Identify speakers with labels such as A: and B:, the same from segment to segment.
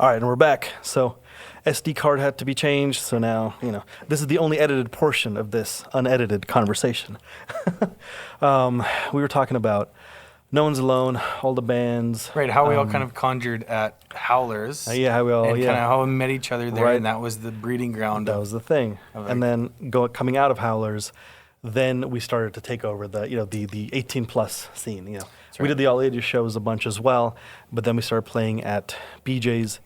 A: All right, and we're back. So SD card had to be changed. So now, this is the only edited portion of this unedited conversation. We were talking about No One's Alone, all the bands.
B: Right, how we all kind of conjured at Howlers.
A: How we all,
B: and kind of how we met each other there,
A: Right.
B: and that was the breeding ground.
A: That was the thing. And then coming out of Howlers, then we started to take over the 18 plus scene. We did the all ages shows a bunch as well, but then we started playing at BJ's,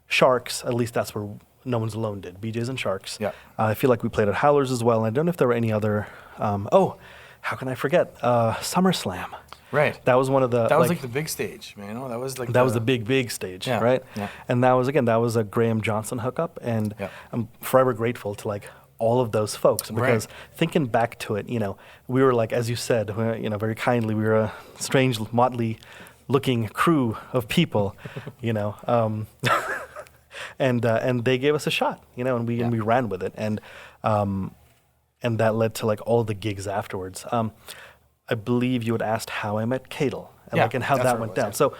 A: Sharks. At least that's where No One's Alone did. BJ's and Sharks.
B: Yeah.
A: I feel like we played at Howlers as well. And I don't know if there were any other. How can I forget? SummerSlam.
B: Right.
A: That was one of the.
B: That was like the big stage, man. That was like.
A: That was the big stage,
B: Yeah,
A: right?
B: yeah.
A: And that was a Graham Johnson hookup, and
B: Yeah.
A: I'm forever grateful to all of those folks because thinking back to it, we were as you said, very kindly, we were a strange, motley looking crew of people, and they gave us a shot, and we ran with it, and that led to all the gigs afterwards. I believe you had asked how I met Cadel and how that went down. So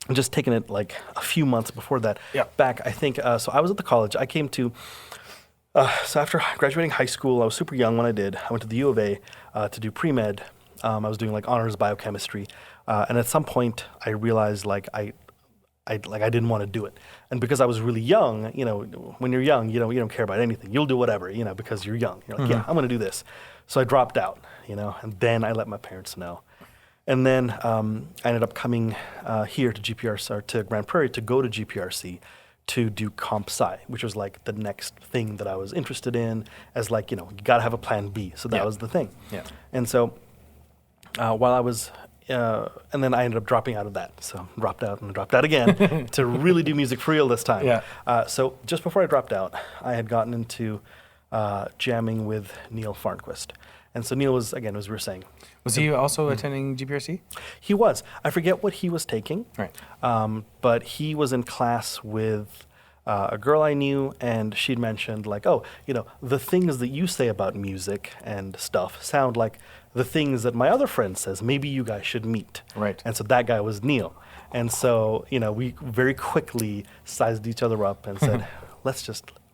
A: I'm just taking it a few months before that back. I think so. I was at the college. I came to. So after graduating high school, I was super young when I did. I went to the U of A to do pre-med. I was doing honors biochemistry, and at some point I realized I didn't want to do it. And because I was really young, when you're young, you don't care about anything. You'll do whatever, because you're young. You're like, I'm going to do this. So I dropped out, and then I let my parents know. And then I ended up coming here to GPRC, or to Grande Prairie to go to GPRC to do comp sci, which was the next thing that I was interested in as you got to have a plan B. So that was the thing. Yeah. And so while I was, and then I ended up dropping out of that. So dropped out and dropped out again to really do music for real this time. Yeah. So just before I dropped out, I had gotten into jamming with Neil Farnquist. And so Neil was, again, as we were saying.
B: Was he also attending GPRC?
A: He was. I forget what he was taking.
B: Right.
A: But he was in class with a girl I knew, and she'd mentioned the things that you say about music and stuff sound like the things that my other friend says. Maybe you guys should meet.
B: Right.
A: And so that guy was Neil. And so, we very quickly sized each other up and said,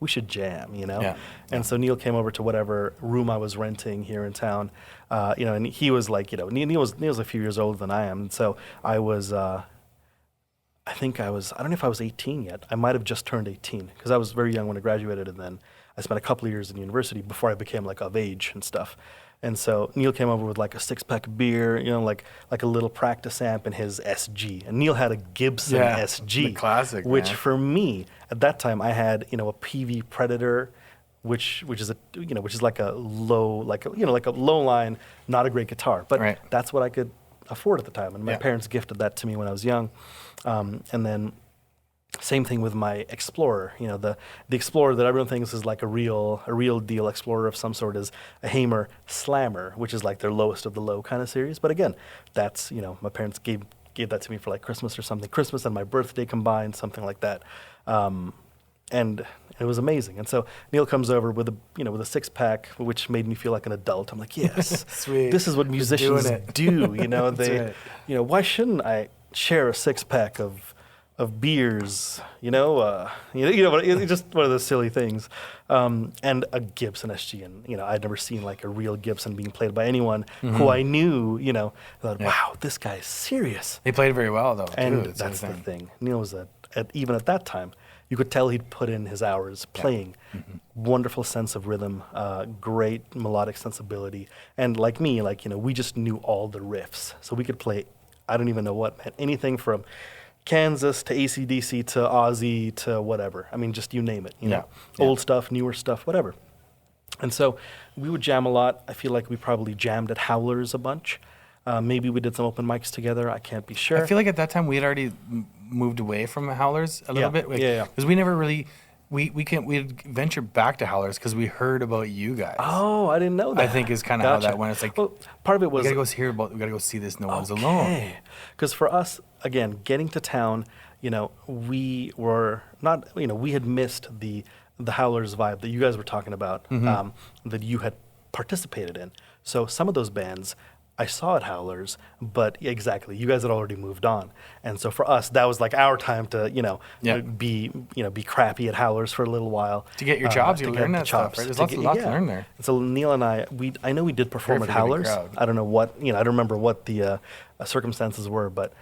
A: we should jam, Yeah. And so Neil came over to whatever room I was renting here in town, and he was Neil was a few years older than I am. And so I was, I don't know if I was 18 yet. I might have just turned 18 because I was very young when I graduated, and then I spent a couple of years in university before I became of age and stuff. And so Neil came over with a 6-pack of beer, like a little practice amp and his SG. And Neil had a Gibson SG,
B: the classic,
A: which
B: man.
A: For me at that time I had a PV Predator, which is a low a low line, not a great guitar, but that's what I could afford at the time. And my parents gifted that to me when I was young, and then. Same thing with my Explorer. The Explorer that everyone thinks is a real deal Explorer of some sort is a Hamer Slammer, which is their lowest of the low kind of series. But again, that's my parents gave that to me for Christmas or something, Christmas and my birthday combined, something like that, and it was amazing. And so Neil comes over with a 6-pack, which made me feel like an adult. I'm like, yes,
B: Sweet.
A: This is what musicians do. They,
B: right.
A: Why shouldn't I share a 6-pack of beers, it's just one of those silly things, and a Gibson SG, and I'd never seen a real Gibson being played by anyone who I knew, thought, wow, this guy's serious.
B: They played very well though,
A: and
B: too.
A: that's the thing. Neil was even at that time, you could tell he'd put in his hours playing. Wonderful sense of rhythm, great melodic sensibility, and like me, we just knew all the riffs, so we could play. I don't even know what, man, anything from Kansas to AC/DC to Ozzy to whatever. I mean, just you name it. Old stuff, newer stuff, whatever. And so we would jam a lot. I feel like we probably jammed at Howlers a bunch. Maybe we did some open mics together. I can't be sure.
B: I feel like at that time we had already moved away from Howlers a little bit. Because we never really. We ventured back to Howlers because we heard about you guys.
A: Oh, I didn't know that.
B: I think is kind of how that went. It's
A: part of it was
B: we gotta go see this No One's Alone.
A: Because for us, again, getting to town, we were not, we had missed the Howlers vibe that you guys were talking about, that you had participated in. So some of those bands I saw at Howlers, but exactly, you guys had already moved on, and so for us, that was like our time to, be crappy at Howlers for a little while
B: to get your chops. You learn that stuff, right? There's lots to learn there.
A: And so Neil and I know we did perform at Howlers. I don't know what, I don't remember what the circumstances were, but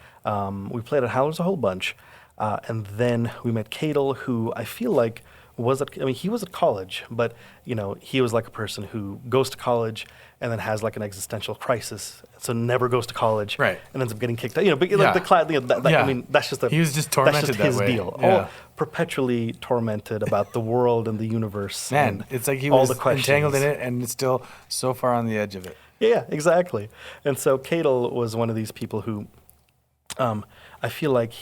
A: we played at Howlers a whole bunch, and then we met Cadel, who I feel like he was at college, but he was like a person who goes to college and then has like an existential crisis, so never goes to college,
B: right?
A: And ends up getting kicked out. But like the class, I mean, that's just
B: he was just tormented.
A: That's just his
B: that way.
A: deal.
B: Yeah.
A: All perpetually tormented about the world and the universe.
B: Man,
A: and
B: it's like he
A: all
B: was
A: the questions.
B: entangled in it, and it's still so far on the edge of it.
A: Yeah, exactly. And so Cadel was one of these people who, I feel like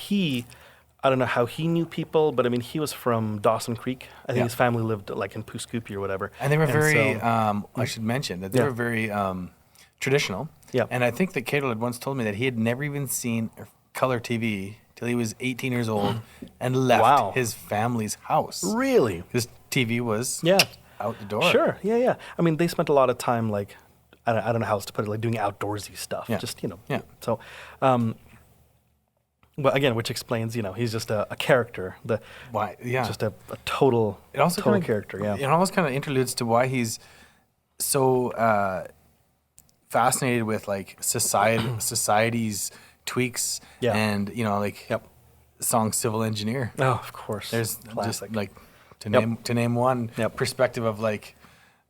A: I don't know how he knew people, but I mean, he was from Dawson Creek. I think his family lived like in Pooskoopie or whatever.
B: And they were I should mention that they were very traditional.
A: Yeah.
B: And I think that Cadel had once told me that he had never even seen color TV till he was 18 years old and left his family's house.
A: Really?
B: His TV was out the door.
A: Sure, yeah. I mean, they spent a lot of time like, I don't know how else to put it, like doing outdoorsy stuff.
B: Yeah.
A: Just, So, well, again, which explains, he's just a character. Just a total, total character, yeah.
B: It almost kind of interludes to why he's so fascinated with, like, society's tweaks and, song Civil Engineer.
A: Oh, of course.
B: There's
A: classic.
B: just, like, to name one perspective of, like,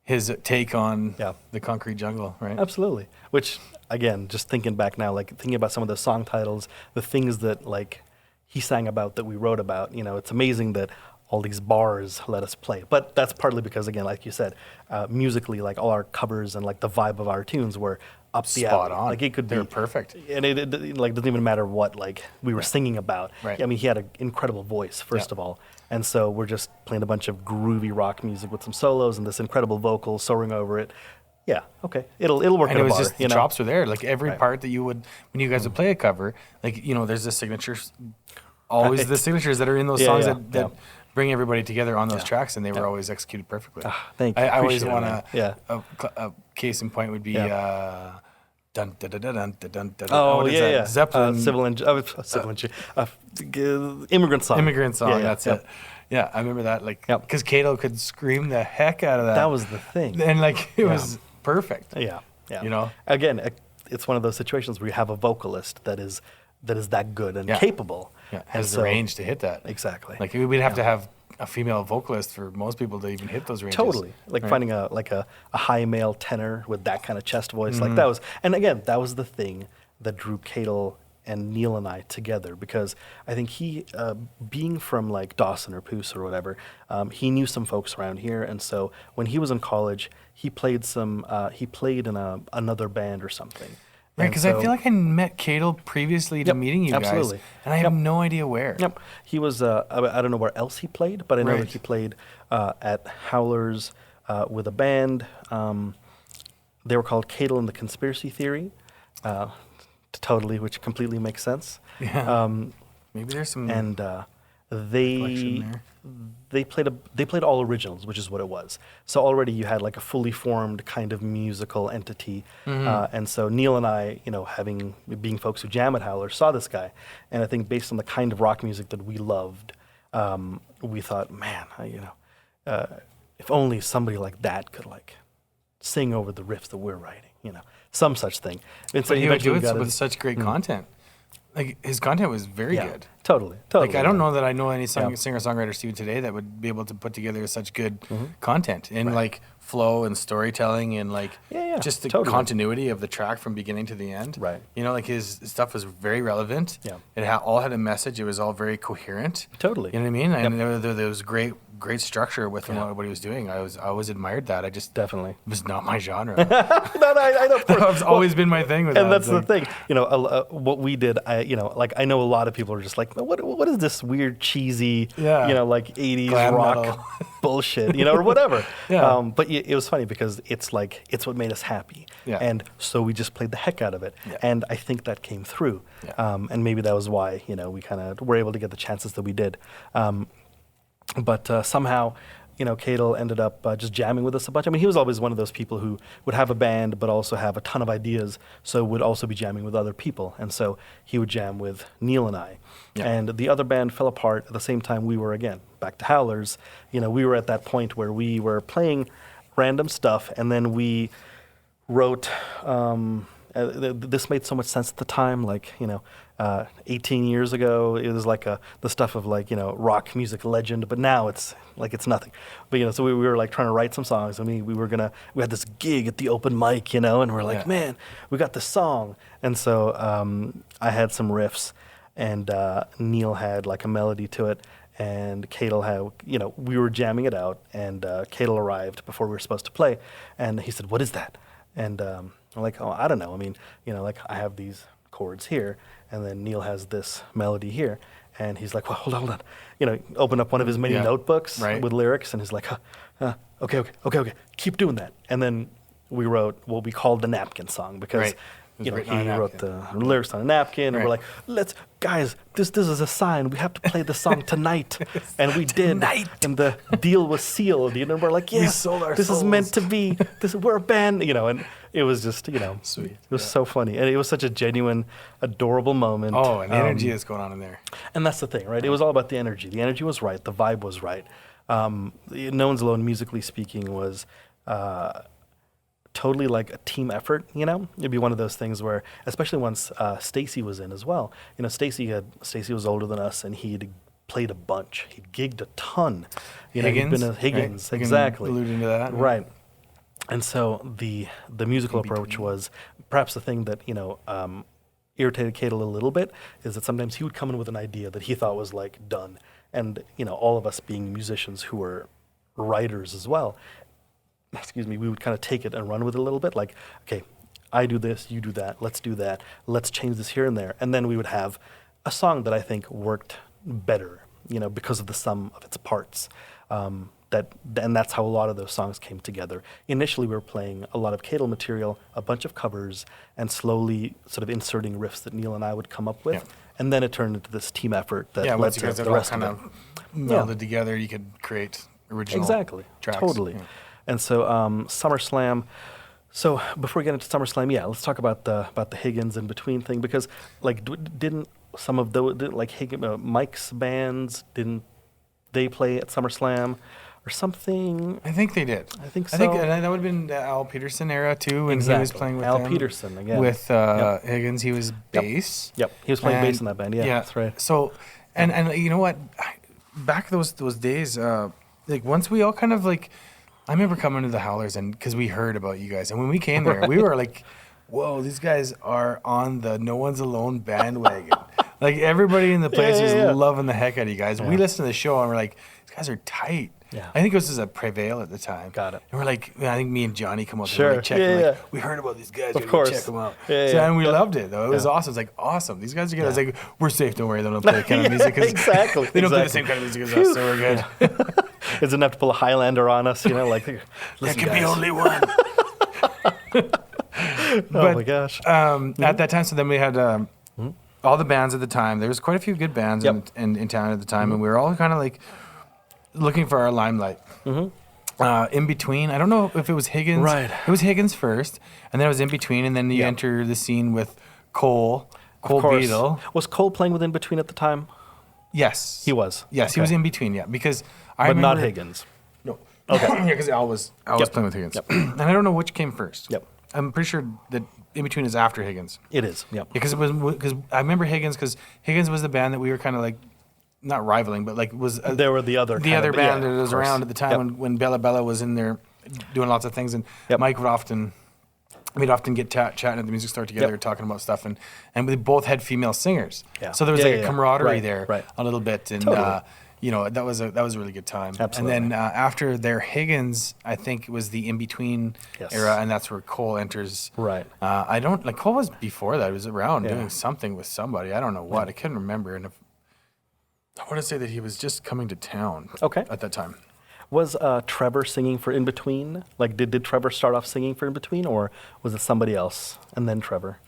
B: his take on the concrete jungle, right?
A: Absolutely. Which, again, just thinking back now, like thinking about some of the song titles, the things that like he sang about that we wrote about, it's amazing that all these bars let us play. But that's partly because, again, like you said, musically, like all our covers and like the vibe of our tunes were up the
B: spot
A: alley.
B: on.
A: Like it could
B: They're
A: be
B: perfect.
A: And it like doesn't even matter what like we were singing about.
B: Right.
A: I mean, he had an incredible voice, first of all. And so we're just playing a bunch of groovy rock music with some solos and this incredible vocal soaring over it. Yeah, okay. It'll work
B: and
A: in
B: it
A: a
B: was
A: bar.
B: just the chops were there. Like every part that you would, when you guys would play a cover, like, there's the signatures, always the signatures that are in those songs that bring everybody together on those tracks, and they were always executed perfectly.
A: Thank you.
B: I always want
A: a
B: case in point would be dun dun dun dun dun dun dun.
A: Oh,
B: what is that? Zeppelin.
A: Immigrant Song.
B: Immigrant Song, that's it. Yeah, I remember that, like, because Cadel could scream the heck out of that.
A: That was the thing.
B: And, like, it was perfect.
A: Yeah.
B: You
A: Again, it's one of those situations where you have a vocalist that is that good and capable.
B: Yeah, has the range to hit that.
A: Exactly.
B: Like, we'd have to have a female vocalist for most people to even hit those ranges.
A: Totally. Like finding a high male tenor with that kind of chest voice. Like that was, and again, that was the thing that drew Cadel and Neil and I together, because I think he, being from like Dawson or Poos or whatever, he knew some folks around here, and so when he was in college, he played in another band or something.
B: Right, because I feel like I met Cadel previously to meeting you guys, and I have no idea where.
A: Yep, he was. I don't know where else he played, but I know that he played at Howlers with a band. They were called Cadel and the Conspiracy Theory. Totally, which completely makes sense.
B: Yeah. Maybe there's some
A: and they played all originals, which is what it was. So already you had like a fully formed kind of musical entity, and so Neil and I, being folks who jam at Howler, saw this guy, and I think based on the kind of rock music that we loved, we thought, man, if only somebody like that could like sing over the riffs that we're writing, some such thing. And so
B: he would do it with such great content. Like, his content was very good.
A: Totally.
B: Like, I don't know that I know any singer-songwriters even today that would be able to put together such good content in like flow and storytelling and like just the continuity of the track from beginning to the end.
A: Right.
B: Like his stuff was very relevant.
A: Yeah.
B: It all had a message. It was all very coherent.
A: Totally.
B: You know what I mean? And there was great structure with what he was doing. I always admired that. I just
A: definitely
B: it was not my genre.
A: No, I know.
B: That's always been my thing with that.
A: And that's the thing. What we did. I know a lot of people are just like, what is this weird cheesy, like 80s
B: glam
A: rock
B: metal
A: bullshit, or whatever.
B: Yeah.
A: But it was funny because it's what made us happy.
B: Yeah.
A: And so we just played the heck out of it.
B: Yeah.
A: And I think that came through.
B: Yeah.
A: And maybe that was why, we kind of were able to get the chances that we did. But somehow, Cadel ended up just jamming with us a bunch. I mean, he was always one of those people who would have a band but also have a ton of ideas, so would also be jamming with other people. And so he would jam with Neil and I. Yeah. And the other band fell apart at the same time we were, again, back to Howlers. We were at that point where we were playing random stuff, and then we wrote... this made so much sense at the time, 18 years ago, it was like the stuff of rock music legend, but now it's nothing. But so we were trying to write some songs. I mean, we had this gig at the open mic, and we're like, man, we got this song. And so I had some riffs, and Neil had a melody to it, and Cadel had, we were jamming it out, and Cadel arrived before we were supposed to play, and he said, "What is that?" And I'm like, "Oh, I don't know. I mean, I have these chords here, and then Neil has this melody here." And he's like, "Well, hold on. Open up one of his mini notebooks with lyrics, and he's like, okay, keep doing that." And then we wrote what we called the napkin song, because he wrote the lyrics on a napkin, and we're like, guys, this is a sign. We have to play the song tonight. And we did. And the deal was sealed. And we're like, yes, this is meant to be. We're a band, and it was just, sweet. It was so funny. And it was such a genuine, adorable moment.
B: Oh, and the energy that's going on in there.
A: And that's the thing, right? It was all about the energy. The energy was right. The vibe was right. No One's Alone, musically speaking, was... totally a team effort, It'd be one of those things where, especially once Stacy was in as well. Stacy was older than us, and he'd played a bunch. He'd gigged a ton.
B: Higgins,
A: he'd been Higgins, right? Exactly.
B: Alluding to that,
A: right? And so the musical approach was perhaps the thing that irritated Cadel a little bit, is that sometimes he would come in with an idea that he thought was done, and all of us being musicians who were writers as well. We would kind of take it and run with it a little bit, okay, I do this, you do that, let's do that, let's change this here and there. And then we would have a song that I think worked better, because of the sum of its parts. And that's how a lot of those songs came together. Initially, we were playing a lot of Cadel material, a bunch of covers, and slowly sort of inserting riffs that Neil and I would come up with. Yeah. And then it turned into this team effort that led to the rest of it. Kind of
B: melded together, you could create original tracks.
A: Totally. Yeah. And so SummerSlam. So before we get into SummerSlam, let's talk about the Higgins in between thing, because didn't some of those Mike's bands, didn't they play at SummerSlam or something?
B: I think they did.
A: I think so.
B: I think that would have been the Al Peterson era too, when he was playing with
A: Al Peterson again.
B: With Higgins, he was bass.
A: Yep. He was playing bass in that band. Yeah, that's right.
B: So, and you know what? Back those days, once we all kind of I remember coming to the Howlers, and because we heard about you guys, and when we came there, we were like, "Whoa, these guys are on the No One's Alone bandwagon." Everybody in the place was loving the heck out of you guys. Yeah. We listened to the show, and we're like, "These guys are tight." Yeah. I think it was just a Prevail at the time.
A: Got it.
B: And we're like, I think me and Johnny come up and check. Yeah. We heard about these guys.
A: Of course.
B: Check them out. And we loved it, though. It was awesome. It's awesome. These guys are good. I was like, we're safe. Don't worry. They don't play the kind of music.
A: Exactly.
B: They don't play the same kind of music as us, so we're good.
A: It's enough to pull a Highlander on us,
B: there can be only one.
A: Oh my gosh.
B: At that time, so then we had all the bands at the time. There was quite a few good bands in town at the time, and we were all kind of looking for our limelight. In between, I don't know if it was Higgins.
A: Right.
B: It was Higgins first, and then it was In Between, and then you enter the scene with Cole Beadle.
A: Was Cole playing with In Between at the time?
B: Yes.
A: He was?
B: Yes, he was In Between, because
A: But not Higgins?
B: No. Okay. Because Al was playing with Higgins. Yep. And I don't know which came first.
A: Yep.
B: I'm pretty sure that In Between is after Higgins.
A: It is, yep.
B: Because I remember Higgins, because Higgins was the band that we were kind of not rivaling, but was
A: they were the other
B: band that was around at the time when Bella Bella was in there doing lots of things, and Mike would often get chatting at the music store together, talking about stuff, and we both had female singers, so there was a camaraderie there a little bit, and that was a really good time.
A: Absolutely.
B: And then after their Higgins, I think it was the In Between era, and that's where Cole enters.
A: Right.
B: Cole was before that. He was around doing something with somebody. I don't know what. I couldn't remember, and I want to say that he was just coming to town. At that time.
A: Was Trevor singing for In Between? Did Trevor start off singing for In Between, or was it somebody else and then Trevor?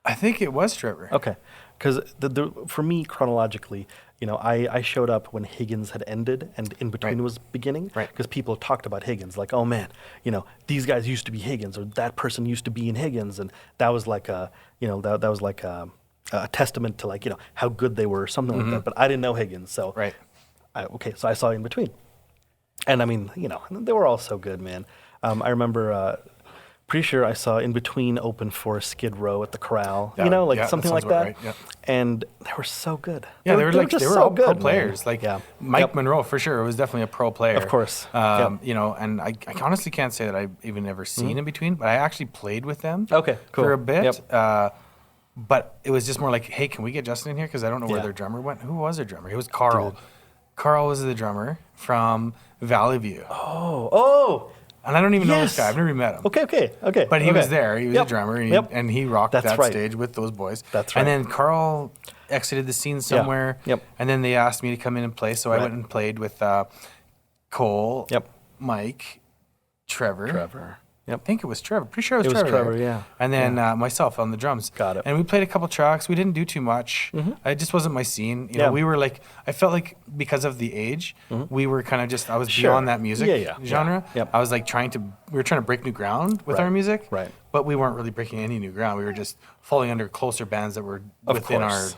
B: I think it was Trevor.
A: Okay. Because for me, chronologically, I showed up when Higgins had ended and In Between was beginning, because people talked about Higgins, like, oh man, these guys used to be Higgins, or that person used to be in Higgins, and that was like a testament to, like, how good they were, or something like that. But I didn't know Higgins, so so I saw In Between, and I mean, they were all so good, man. I remember. Pretty sure I saw In Between open for Skid Row at the Corral, something like that.
B: Right, yeah.
A: And they were so good.
B: Yeah, they were
A: so
B: all
A: good,
B: pro players.
A: Man.
B: Like Mike Monroe, for sure, was definitely a pro player.
A: Of course.
B: And I honestly can't say that I've even ever seen In Between, but I actually played with them for a bit. But it was just more like, hey, can we get Justin in here? Because I don't know where their drummer went. Who was their drummer? It was Carl. Dude. Carl was the drummer from Valley View.
A: Oh.
B: And I don't even know this guy. I've never met him.
A: Okay.
B: But he was there. He was a drummer, and he rocked that stage with those boys.
A: That's right.
B: And then Carl exited the scene somewhere. And then they asked me to come in and play, so I went and played with Cole, Mike, Trevor. I think it was Trevor. Pretty sure it was Trevor.
A: Yeah.
B: And then myself on the drums.
A: Got it.
B: And we played a couple tracks. We didn't do too much. It just wasn't my scene. You know, we were like, I felt like because of the age, we were kind of just, I was beyond that music genre. I was like we were trying to break new ground with our music.
A: Right.
B: But we weren't really breaking any new ground. We were just falling under closer bands that were within our,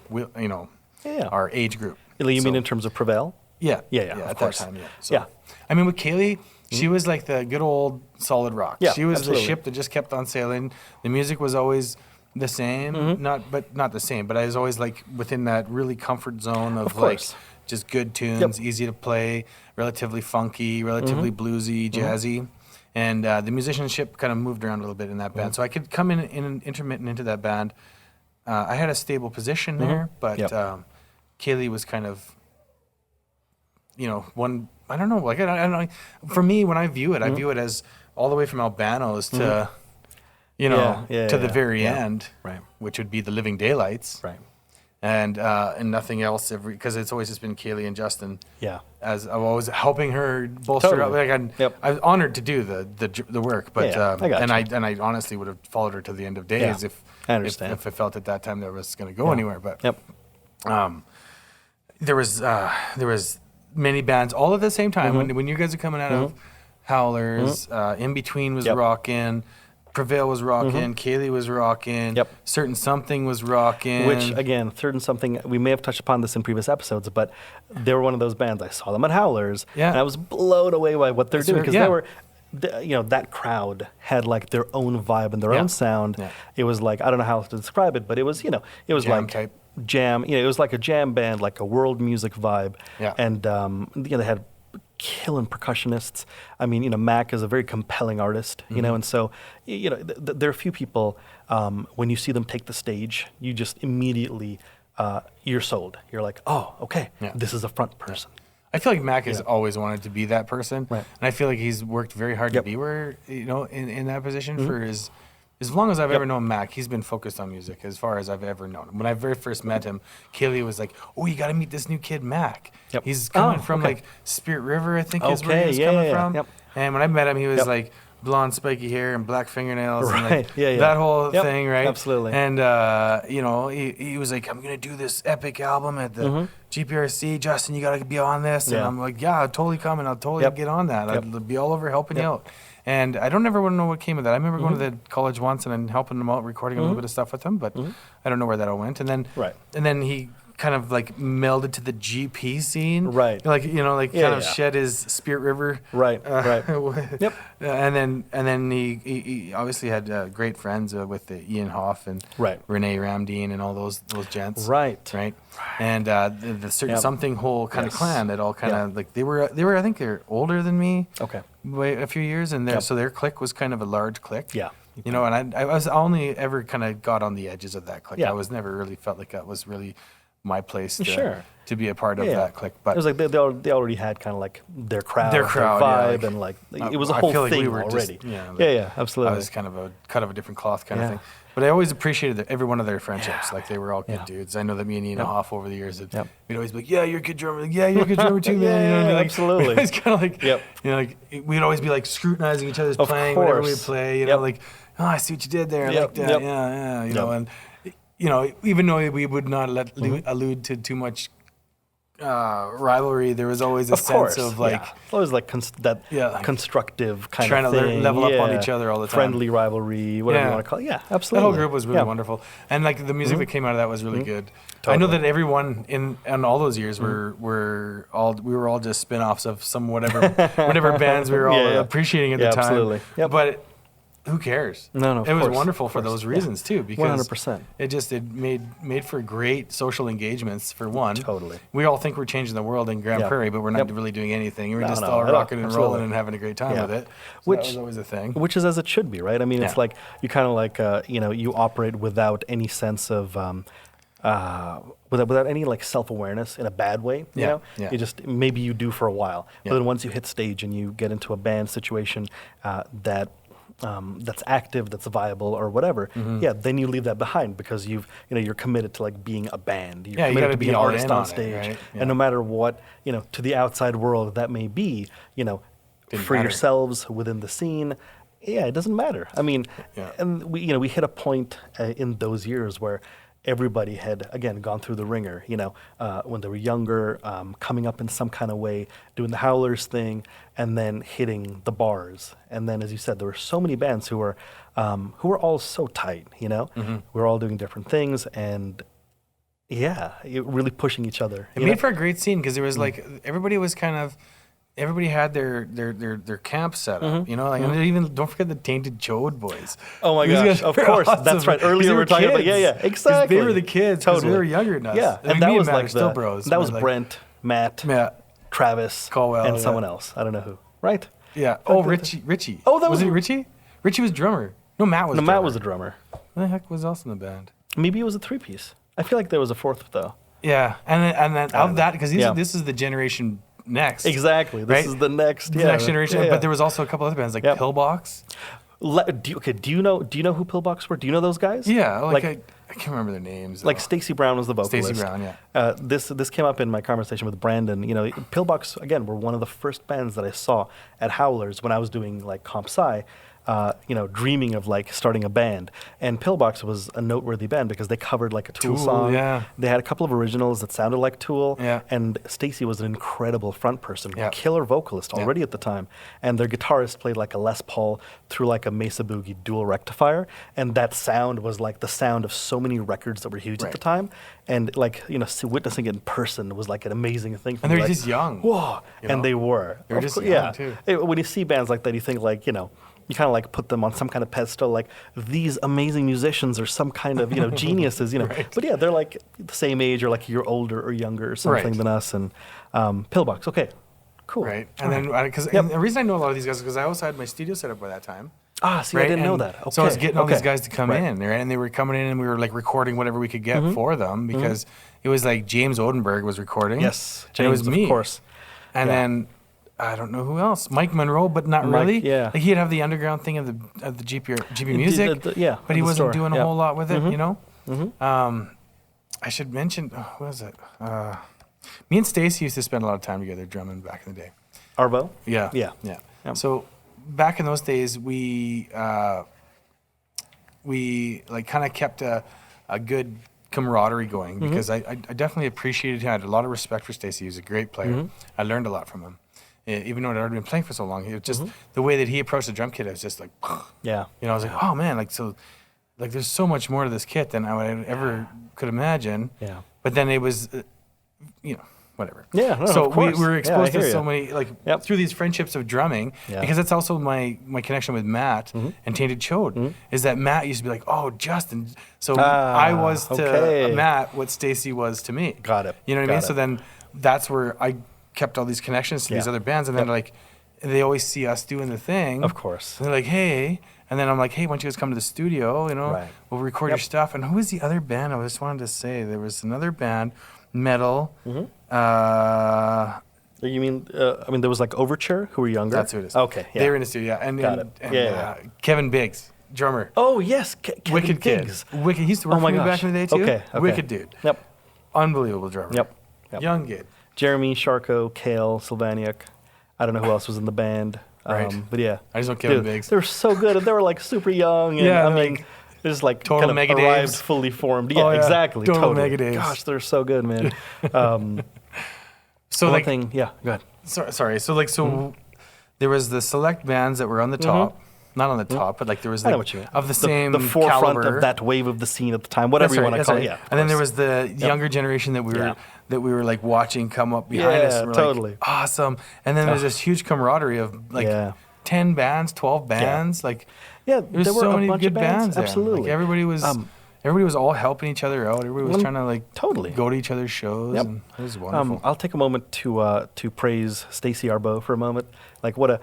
B: our age group.
A: You mean in terms of Prevail?
B: Yeah. At that time, So, I mean, with Kaylee, she was like the good old solid rock. She was the ship that just kept on sailing. The music was always the same, not the same, but I was always like within that really comfort zone of like just good tunes, easy to play, relatively funky, relatively bluesy, jazzy. And the musicianship kind of moved around a little bit in that band. So I could come in intermittent into that band. I had a stable position there, but Kaylee was kind of, one. I don't know. Like I don't know. For me, when I view it, I view it as all the way from Albanos to, to the very end, which would be the Living Daylights, and nothing else. Because it's always just been Kaylee and Justin. As I'm always helping her bolster up. Like I was honored to do the work, but I honestly would have followed her to the end of days if I felt at that time that it was going to go anywhere. But there was many bands all at the same time. When you guys are coming out of Howlers, In Between was rocking, Prevail was rocking, Kaylee was rocking, Certain Something was rocking.
A: Which, again, Certain Something, we may have touched upon this in previous episodes, but they were one of those bands. I saw them at Howlers, and I was blown away by what they're doing, because they were, that crowd had like their own vibe and their own sound. It was like, I don't know how to describe it, but it was, it was
B: jam
A: like
B: type.
A: Jam, it was like a jam band, like a world music vibe. And they had killing percussionists. I mean, Mac is a very compelling artist, and so there are a few people, when you see them take the stage, you just immediately you're sold. You're like, oh, okay, this is a front person.
B: I feel like Mac has always wanted to be that person, and I feel like he's worked very hard to be where in that position for as long as I've ever known Mac. He's been focused on music as far as I've ever known him. When I very first met him, Kaylee was like, "Oh, you got to meet this new kid, Mac. He's coming from like Spirit River, I think is where he's coming from." And when I met him, he was like blonde, spiky hair and black fingernails, and like that whole thing, right?
A: Absolutely.
B: And he was like, "I'm gonna do this epic album at the GPRC. Justin, you got to be on this." And I'm like, "Yeah, I'll totally come and I'll totally get on that. I'll be all over helping you out." And I don't ever want to know what came of that. I remember going to the college once and then helping them out, recording a little bit of stuff with them, but I don't know where that all went. And then he kind of like melded to the GP scene, right? Like kind of shed his Spirit River,
A: right.
B: And then he obviously had great friends with Ian Hoff and Renee Ramdeen and all those gents, right. And the Certain Something whole kind of clan that all kind of like they were I think they're older than me, by a few years, and so their clique was kind of a large clique, and I was only ever kind of got on the edges of that clique. I was never really felt like that was really my place to be a part of that clique. But
A: it was like they already had kind of like their crowd vibe, and like it was a whole thing we were already. Absolutely.
B: I was kind of a cut of a different cloth kind of thing. But I always appreciated every one of their friendships. Like they were all good dudes. I know that me and Ian Hoff over the years, we'd always be like, "Yeah, you're a good drummer." Like, "Yeah, you're a good drummer too, man."
A: Absolutely.
B: It's kind of like, like we'd always be like scrutinizing each other's playing whenever we play. Like, "Oh, I see what you did there. I like that." And even though we would not allude to too much rivalry. There was always a sense of like
A: always like constructive kind
B: trying
A: of
B: trying
A: thing.
B: to level up on each other all the time.
A: Friendly rivalry, whatever you want to call it. Yeah, absolutely.
B: That whole group was really wonderful, and like the music that came out of that was really good. Totally. I know that everyone in all those years we were all just spin-offs of some whatever bands we were all appreciating at the time.
A: Absolutely. Yep.
B: But who cares?
A: No,
B: it was wonderful for those reasons too, because
A: 100%.
B: It made for great social engagements for one.
A: Totally.
B: We all think we're changing the world in Grande Prairie, but we're not really doing anything. We're just all rocking and rolling and having a great time with it. So that was always a thing.
A: Which is as it should be, right? I mean, it's like you kind of like you operate without any sense of without any like self-awareness in a bad way, you know? You just, maybe you do for a while, but then once you hit stage and you get into a band situation that's active, that's viable or whatever, then you leave that behind because you're committed to like being a band. You're committed to being an artist on stage. Right? And no matter what, to the outside world that may be, for yourselves within the scene, it doesn't matter. I mean, and we hit a point in those years where everybody had, again, gone through the ringer, when they were younger, coming up in some kind of way, doing the Howlers thing, and then hitting the bars. And then, as you said, there were so many bands who were all so tight, We were all doing different things, and really pushing each other.
B: It made for a great scene because there was like, everybody had their camp set up, and even don't forget the Tainted Chode boys.
A: Oh my gosh, of course, awesome. That's right. Earlier we were talking about, exactly.
B: They were the kids, totally. They were younger than us.
A: Yeah, and that was like
B: still bros.
A: That was like Brent, Matt, Travis,
B: Colwell,
A: and someone else. I don't know who. Right?
B: Yeah. Oh, Richie.
A: Oh, that
B: was it Richie? Richie was drummer. No, Matt was.
A: Matt was the drummer.
B: What the heck was else in the band?
A: Maybe it was a 3-piece. I feel like there was a fourth though.
B: Yeah, and then of that, because this is the generation next.
A: Exactly. This is the next
B: generation. But there was also a couple other bands like Pillbox.
A: Do you know who Pillbox were? Do you know those guys?
B: Yeah, I can't remember their names.
A: Like Stacey Brown was the vocalist.
B: Stacey Brown, yeah.
A: This came up in my conversation with Brandon. Pillbox again were one of the first bands that I saw at Howlers when I was doing like comp sci. Dreaming of like starting a band, and Pillbox was a noteworthy band because they covered like a Tool song.
B: Yeah.
A: They had a couple of originals that sounded like Tool.
B: Yeah.
A: And Stacey was an incredible front person, killer vocalist already at the time. And their guitarist played like a Les Paul through like a Mesa Boogie dual rectifier, and that sound was like the sound of so many records that were huge at the time. And like witnessing it in person was like an amazing thing.
B: And they're just young.
A: Whoa! And they were.
B: They were just young too.
A: When you see bands like that, you think like you kind of like put them on some kind of pedestal, like these amazing musicians are some kind of geniuses,
B: Right.
A: But they're like the same age or like a year older or younger or something than us. And Pillbox, okay, cool.
B: Right, and then because the reason I know a lot of these guys is because I also had my studio set up by that time.
A: I didn't know that. Okay.
B: So I was getting all these guys to come in, right? And they were coming in, and we were like recording whatever we could get for them because it was like James Odenberg was recording.
A: Yes,
B: James, and it was me,
A: of course.
B: And then I don't know who else. Mike Monroe, but not really.
A: Yeah.
B: Like he'd have the underground thing of the GP music. But he wasn't doing a whole lot with it, I should mention, who was it? Me and Stacey used to spend a lot of time together drumming back in the day.
A: Arvo?
B: Yeah. So back in those days, we like kind of kept a good camaraderie going because I definitely appreciated him. I had a lot of respect for Stacey. He was a great player. I learned a lot from him. Even though I'd already been playing for so long, it was just the way that he approached the drum kit. I was just like, I was like, oh man, there's so much more to this kit than I would ever could imagine.
A: Yeah.
B: But then it was, whatever.
A: Yeah. No,
B: so
A: of course.
B: we were exposed to so many through these friendships of drumming because that's also my connection with Matt and Tainted Chode is that Matt used to be like, oh, Justin. So I was to Matt what Stacey was to me.
A: Got it.
B: You know what I mean? So then that's where I kept all these connections to these other bands, and then like they always see us doing the thing.
A: Of course.
B: And they're like, hey, and then I'm like, hey, why don't you guys come to the studio? We'll record your stuff. And who was the other band? I just wanted to say there was another band, metal.
A: You mean? There was like Overture, who were younger.
B: That's who it is.
A: Okay,
B: they were in the studio, and Kevin Biggs, drummer.
A: Oh yes, Kevin
B: Wicked
A: Biggs.
B: Kid. Wicked. He used to work for me back in the day too.
A: Okay.
B: Wicked dude.
A: Yep.
B: Unbelievable drummer.
A: Yep.
B: Young kid.
A: Jeremy, Sharko, Kale, Sylvaniak. I don't know who else was in the band.
B: Right.
A: But yeah.
B: I just know Kevin Biggs.
A: They were so good. And they were like super young. And, they just like
B: total
A: kind of
B: mega
A: arrived
B: Daves.
A: fully formed. Yeah, exactly.
B: Total mega Daves.
A: Gosh, they're so good, man.
B: So
A: One
B: like,
A: thing, yeah, go ahead.
B: sorry. So there was the select bands that were on the top, not on the top, but like there was
A: I know
B: like
A: what you mean.
B: of the same
A: the forefront
B: caliber.
A: of that wave of the scene at the time, whatever
B: That's
A: you
B: right,
A: want to
B: that's
A: call
B: right.
A: it. Yeah,
B: and then there
A: course.
B: was the younger generation that we were like watching come up behind us.
A: Yeah,
B: And we're
A: totally.
B: Like, awesome. And then there's this huge camaraderie of like 10 bands, 12 bands. Like
A: Yeah,
B: there's
A: there were
B: so
A: a
B: many
A: bunch
B: good
A: of bands.
B: bands there.
A: Absolutely.
B: Like everybody was all helping each other out. Everybody was trying to like
A: totally
B: go to each other's shows.
A: Yep.
B: And it was wonderful.
A: I'll take a moment to praise Stacey Arbo for a moment. Like what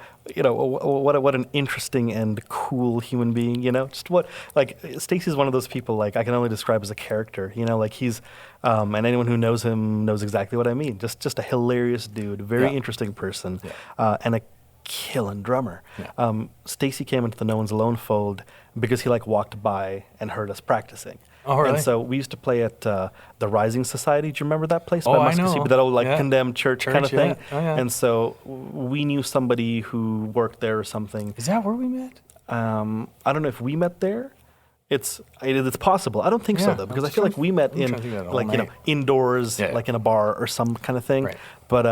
A: an interesting and cool human being. Just what like Stacey's one of those people like I can only describe as a character. Like he's and anyone who knows him knows exactly what I mean. Just a hilarious dude, very interesting person, and a killing drummer.
B: Yeah.
A: Stacey came into the No One's Alone fold because he like walked by and heard us practicing.
B: Oh, really?
A: And so we used to play at the Rising Society. Do you remember that place?
B: Oh,
A: by
B: I
A: Muskogee?
B: know.
A: That old like
B: Yeah.
A: condemned church kind of thing.
B: Yeah. Oh, yeah.
A: And so we knew somebody who worked there or something.
B: Is that where we met?
A: I don't know if we met there. It's possible. I don't think so
B: Yeah,
A: though, because
B: I'm
A: I feel like we met
B: I'm
A: in
B: trying to think of that all
A: like
B: night.
A: indoors,
B: Yeah.
A: like in a bar or some kind of thing.
B: Right.
A: But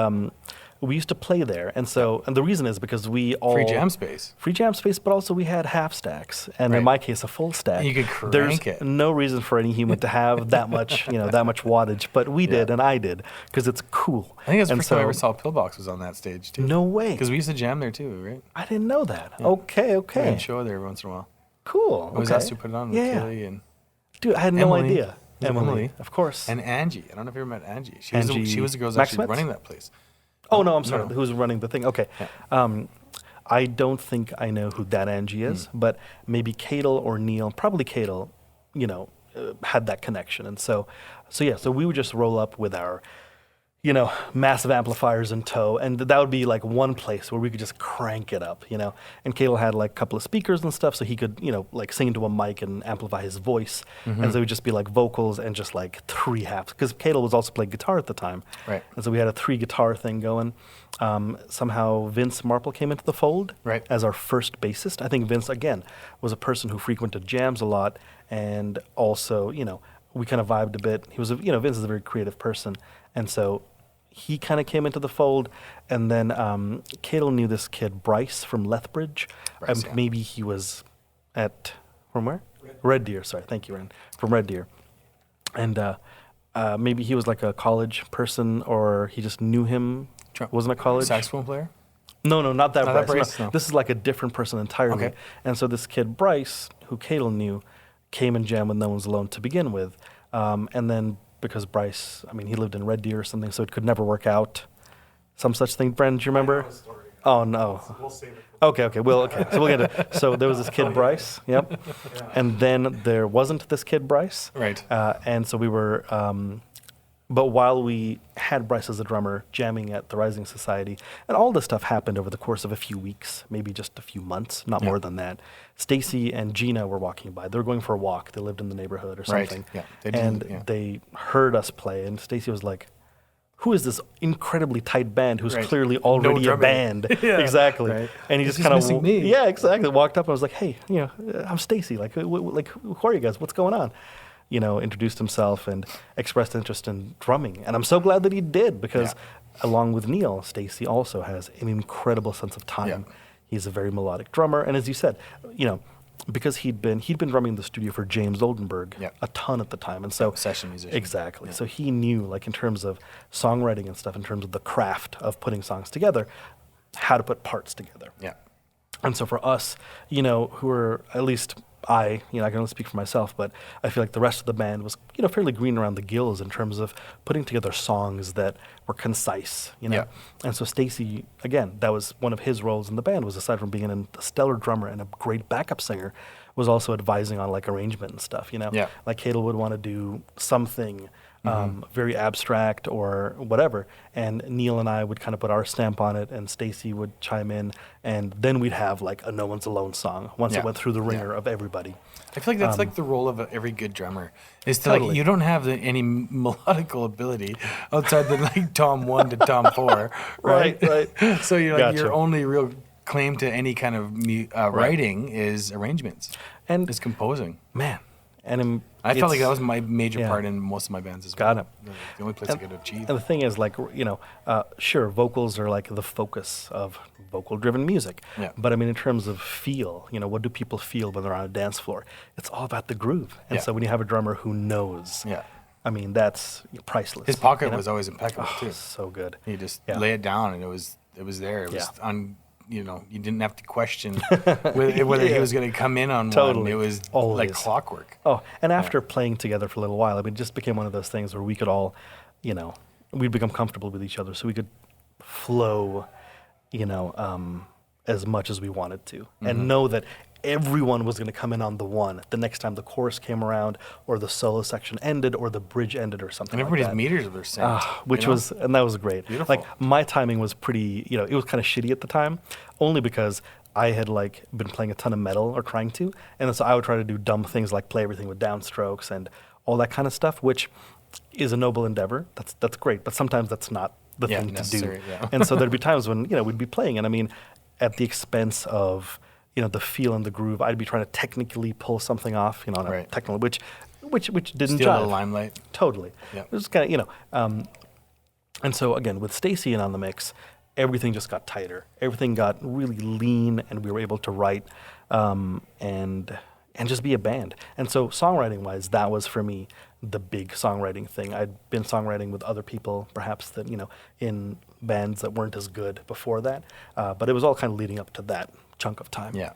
A: we used to play there, and so and the reason is because we all
B: Free jam space.
A: free jam space, but also we had half stacks, and
B: Right.
A: in my case, a full stack.
B: You could crank
A: There's
B: it.
A: no reason for any human to have that much, that much wattage, but we did, and I did, because it's cool.
B: I think that's the
A: And
B: first time I ever saw Pillbox was on that stage too.
A: No way.
B: Because we used to jam there too, right?
A: I didn't know that. Okay,
B: We
A: okay,
B: would show there every once in a while.
A: cool.
B: I was
A: okay.
B: asked to put it on with
A: Yeah.
B: Kelly and
A: Dude, I had no
B: Emily.
A: idea.
B: Was it Emily?
A: Of course.
B: and Angie. I don't know if you ever met Angie. She
A: Angie
B: was the girl who's actually
A: Maximets?
B: running that place.
A: Oh no, I'm sorry.
B: No.
A: Who's running the thing? Okay.
B: Yeah.
A: I don't think I know who that Angie is, but maybe Cadel or Neil, probably Cadel, had that connection, and so we would just roll up with our, massive amplifiers in tow, and that would be like one place where we could just crank it up, And Cadel had like a couple of speakers and stuff, so he could, like sing into a mic and amplify his voice, and so it would just be like vocals and just like three halves, because Cadel was also playing guitar at the time,
B: Right.
A: and so we had a 3 guitar thing going. Somehow Vince Marple came into the fold
B: Right.
A: as our first bassist. I think Vince, again, was a person who frequented jams a lot, and also, we kind of vibed a bit. He was, Vince is a very creative person, and so he kind of came into the fold, and then Cadel knew this kid, Bryce, from Lethbridge.
B: Bryce, yeah.
A: Maybe he was from where? Red Deer, sorry, thank you, Ren. From Red Deer. And maybe he was like a college person, or he just knew him, wasn't a college.
B: Saxophone player?
A: No, not that
B: Not
A: Bryce.
B: that Bryce, no.
A: This is like a different person entirely.
B: Okay.
A: And so this kid, Bryce, who Cadel knew, came and jammed with No One's Alone to begin with. And then because Bryce, he lived in Red Deer or something, so it could never work out. Some such thing. Brendan, do you remember? Oh, no.
C: We'll save it.
A: Okay. So we'll get it. So there was this kid, Bryce. Yep. And then there wasn't this kid, Bryce.
B: Right.
A: And so we were, but while we had Bryce as a drummer jamming at the Rising Society, and all this stuff happened over the course of a few weeks, maybe just a few months, not more than that. Stacy and Gina were walking by. They were going for a walk. They lived in the neighborhood or
B: Right.
A: something.
B: Yeah.
A: They heard us play, and Stacy was like, who is this incredibly tight band who's
B: Right.
A: clearly already a
B: drumming.
A: band?
B: Yeah.
A: Exactly.
B: Right.
A: And he
B: It's
A: just
B: just
A: kind
B: missing
A: of
B: me.
A: Yeah, exactly. Walked up and was like, "Hey, I'm Stacy. Like, who are you guys? What's going on?" Introduced himself and expressed interest in drumming. And I'm so glad that he did, because along with Neil, Stacy also has an incredible sense of time.
B: Yeah.
A: He's a very melodic drummer, and as you said, because he'd been drumming in the studio for James Oldenburg a ton at the time, and so
B: Session musician.
A: exactly. So he knew, like in terms of songwriting and stuff, in terms of the craft of putting songs together, how to put parts together.
B: Yeah.
A: And so for us, who are, at least I can only speak for myself, but I feel like the rest of the band was, fairly green around the gills in terms of putting together songs that were concise,
B: Yeah.
A: And so Stacy, again, that was one of his roles in the band, was aside from being a stellar drummer and a great backup singer, was also advising on like arrangement and stuff,
B: Yeah.
A: Like Cadel would want to do something very abstract or whatever, and Neil and I would kind of put our stamp on it, and Stacy would chime in, and then we'd have like a No One's Alone song once
B: Yeah.
A: it went through the ringer
B: Yeah.
A: of everybody.
B: I feel like that's like the role of every good drummer is to
A: Totally.
B: like, you don't have any melodical ability outside the like Tom 1 to Tom 4, right?
A: Right.
B: So you're like,
A: Gotcha.
B: your only real claim to any kind of writing is arrangements
A: And
B: is composing.
A: man, and
B: I felt like that was my major part in most of my bands as well.
A: Got it.
B: The only place I could achieve.
A: And the thing is, like, sure, vocals are like the focus of vocal-driven music.
B: Yeah.
A: But I mean, in terms of feel, what do people feel when they're on a dance floor? It's all about the groove. And so when you have a drummer who knows, I mean, that's priceless.
B: His pocket was always impeccable too.
A: So good.
B: He just lay it down, and it was there. It was you didn't have to question whether he was going to come in on one. It was like clockwork.
A: Oh, and after playing together for a little while, I mean, it just became one of those things where we could all, we'd become comfortable with each other, so we could flow, as much as we wanted to, and know that everyone was going to come in on the next time the chorus came around, or the solo section ended, or the bridge ended, or something.
B: And everybody's
A: like that.
B: meters were synced,
A: and that was great.
B: Beautiful.
A: Like, my timing was pretty, it was kind of shitty at the time, only because I had been playing a ton of metal, or trying to, and so I would try to do dumb things like play everything with downstrokes and all that kind of stuff, which is a noble endeavor. That's great, but sometimes that's not the thing to do.
B: Yeah.
A: And so there'd be times when we'd be playing, and I mean, at the expense of the feel and the groove, I'd be trying to technically pull something off, on a technical, which didn't
B: Steal
A: jive.
B: the limelight.
A: Totally.
B: Yeah.
A: It was kind of, and so again, with Stacy in on the mix, everything just got tighter. Everything got really lean, and we were able to write and just be a band. And so songwriting-wise, that was for me the big songwriting thing. I'd been songwriting with other people, perhaps that in bands that weren't as good before that, but it was all kind of leading up to that chunk of time.
B: Yeah.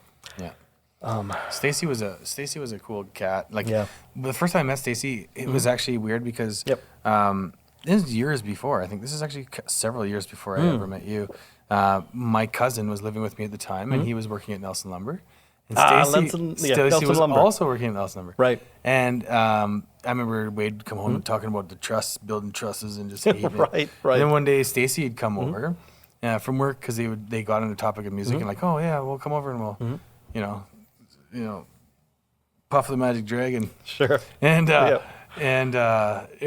B: Stacy was a cool cat. Like, the first time I met Stacy, it was actually weird because this is years before. I think this is actually several years before I ever met you. My cousin was living with me at the time, and he was working at Nelson Lumber. And Stacy was also working at Nelson Lumber.
A: Right.
B: And I remember Wade come home talking about the truss, building trusses, and just hating it.
A: Right.
B: And then one day Stacy had come over from work, because they got on the topic of music, and like, oh yeah, we'll come over and we'll, Puff the Magic Dragon.
A: Sure.
B: And in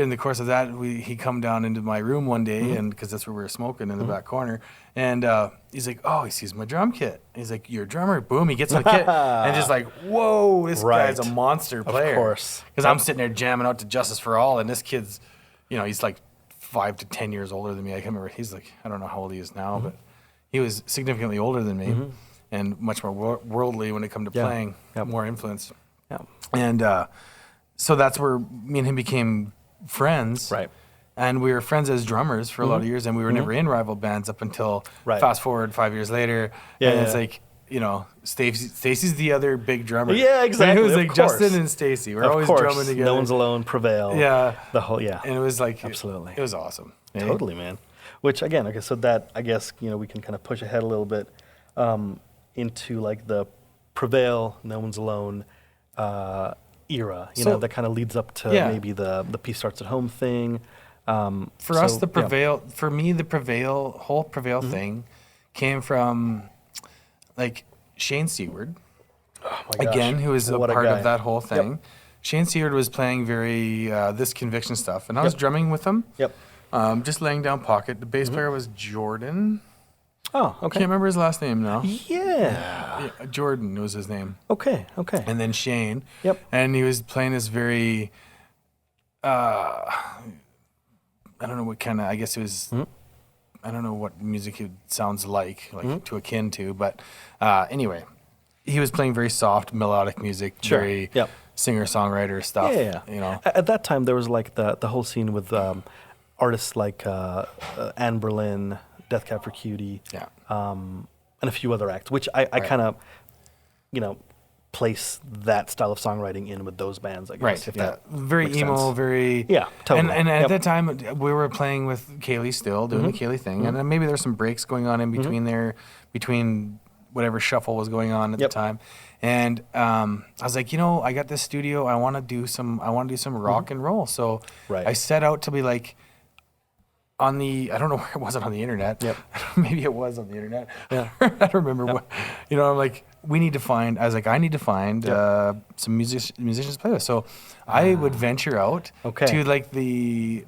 B: the course of that, he come down into my room one day, and because that's where we were smoking in the back corner, and he's like, oh, he sees my drum kit. He's like, you're a drummer. Boom, he gets my kit, and just like, whoa, this guy's a monster player.
A: Of course.
B: Because I'm sitting there jamming out to Justice for All, and this kid's, he's like 5 to 10 years older than me. I can't remember. He's like, I don't know how old he is now, but he was significantly older than me, and much more worldly when it come to playing, more influence. Yeah. And so that's where me and him became friends.
A: Right.
B: And we were friends as drummers for a lot of years, and we were never in rival bands up until fast forward 5 years later. And it's like, Stacy's the other big drummer.
A: Yeah, exactly.
B: And it was like Justin and Stacy. We're always drumming together.
A: No One's Alone, Prevail.
B: Yeah.
A: The whole,
B: And it was like,
A: absolutely.
B: It was awesome.
A: Totally, man. Which, again, okay, so that, I guess, we can kind of push ahead a little bit into like the Prevail, No One's Alone era, that kind of leads up to maybe the Peace Starts at Home thing.
B: For us, the Prevail, for me, the whole Prevail thing came from like Shane Seward, again, who was a part of that whole thing. Yep. Shane Seward was playing very This Conviction stuff, and I was drumming with him. Yep. Just laying down pocket. The bass player was Jordan.
A: Oh, okay.
B: Can't remember his last name now.
A: Yeah.
B: Jordan was his name.
A: Okay.
B: And then Shane.
A: Yep.
B: And he was playing this very, I don't know what kind of, I guess it was, I don't know what music it sounds like to akin to, but anyway, he was playing very soft, melodic music, very singer-songwriter stuff.
A: Yeah. At that time, there was like the whole scene with artists like Anne Boleyn, Death Cab for Cutie, and a few other acts, which I kind of, place that style of songwriting in with those bands, I guess.
B: Right, very emo, sense. Very...
A: Yeah, totally.
B: And at that time, we were playing with Celeigh still, doing the Celeigh thing, and then maybe there's some breaks going on in between there, between whatever shuffle was going on at the time. And I was like, I got this studio, I want to do some rock and roll. So I set out to be like, I don't know where it was on the internet. Yep. Maybe it was on the internet. Yeah. I don't remember what. I'm like, I need to find some musicians to play with. So I would venture out to like the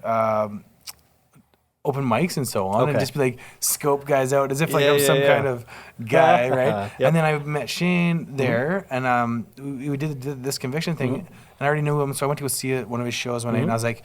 B: open mics and so on,
A: Okay.
B: and just be like scope guys out as if like I'm some kind of guy, right?
A: Yep.
B: And then I met Shane there, and we did this conviction thing, and I already knew him, so I went to go see one of his shows one night, and I was like,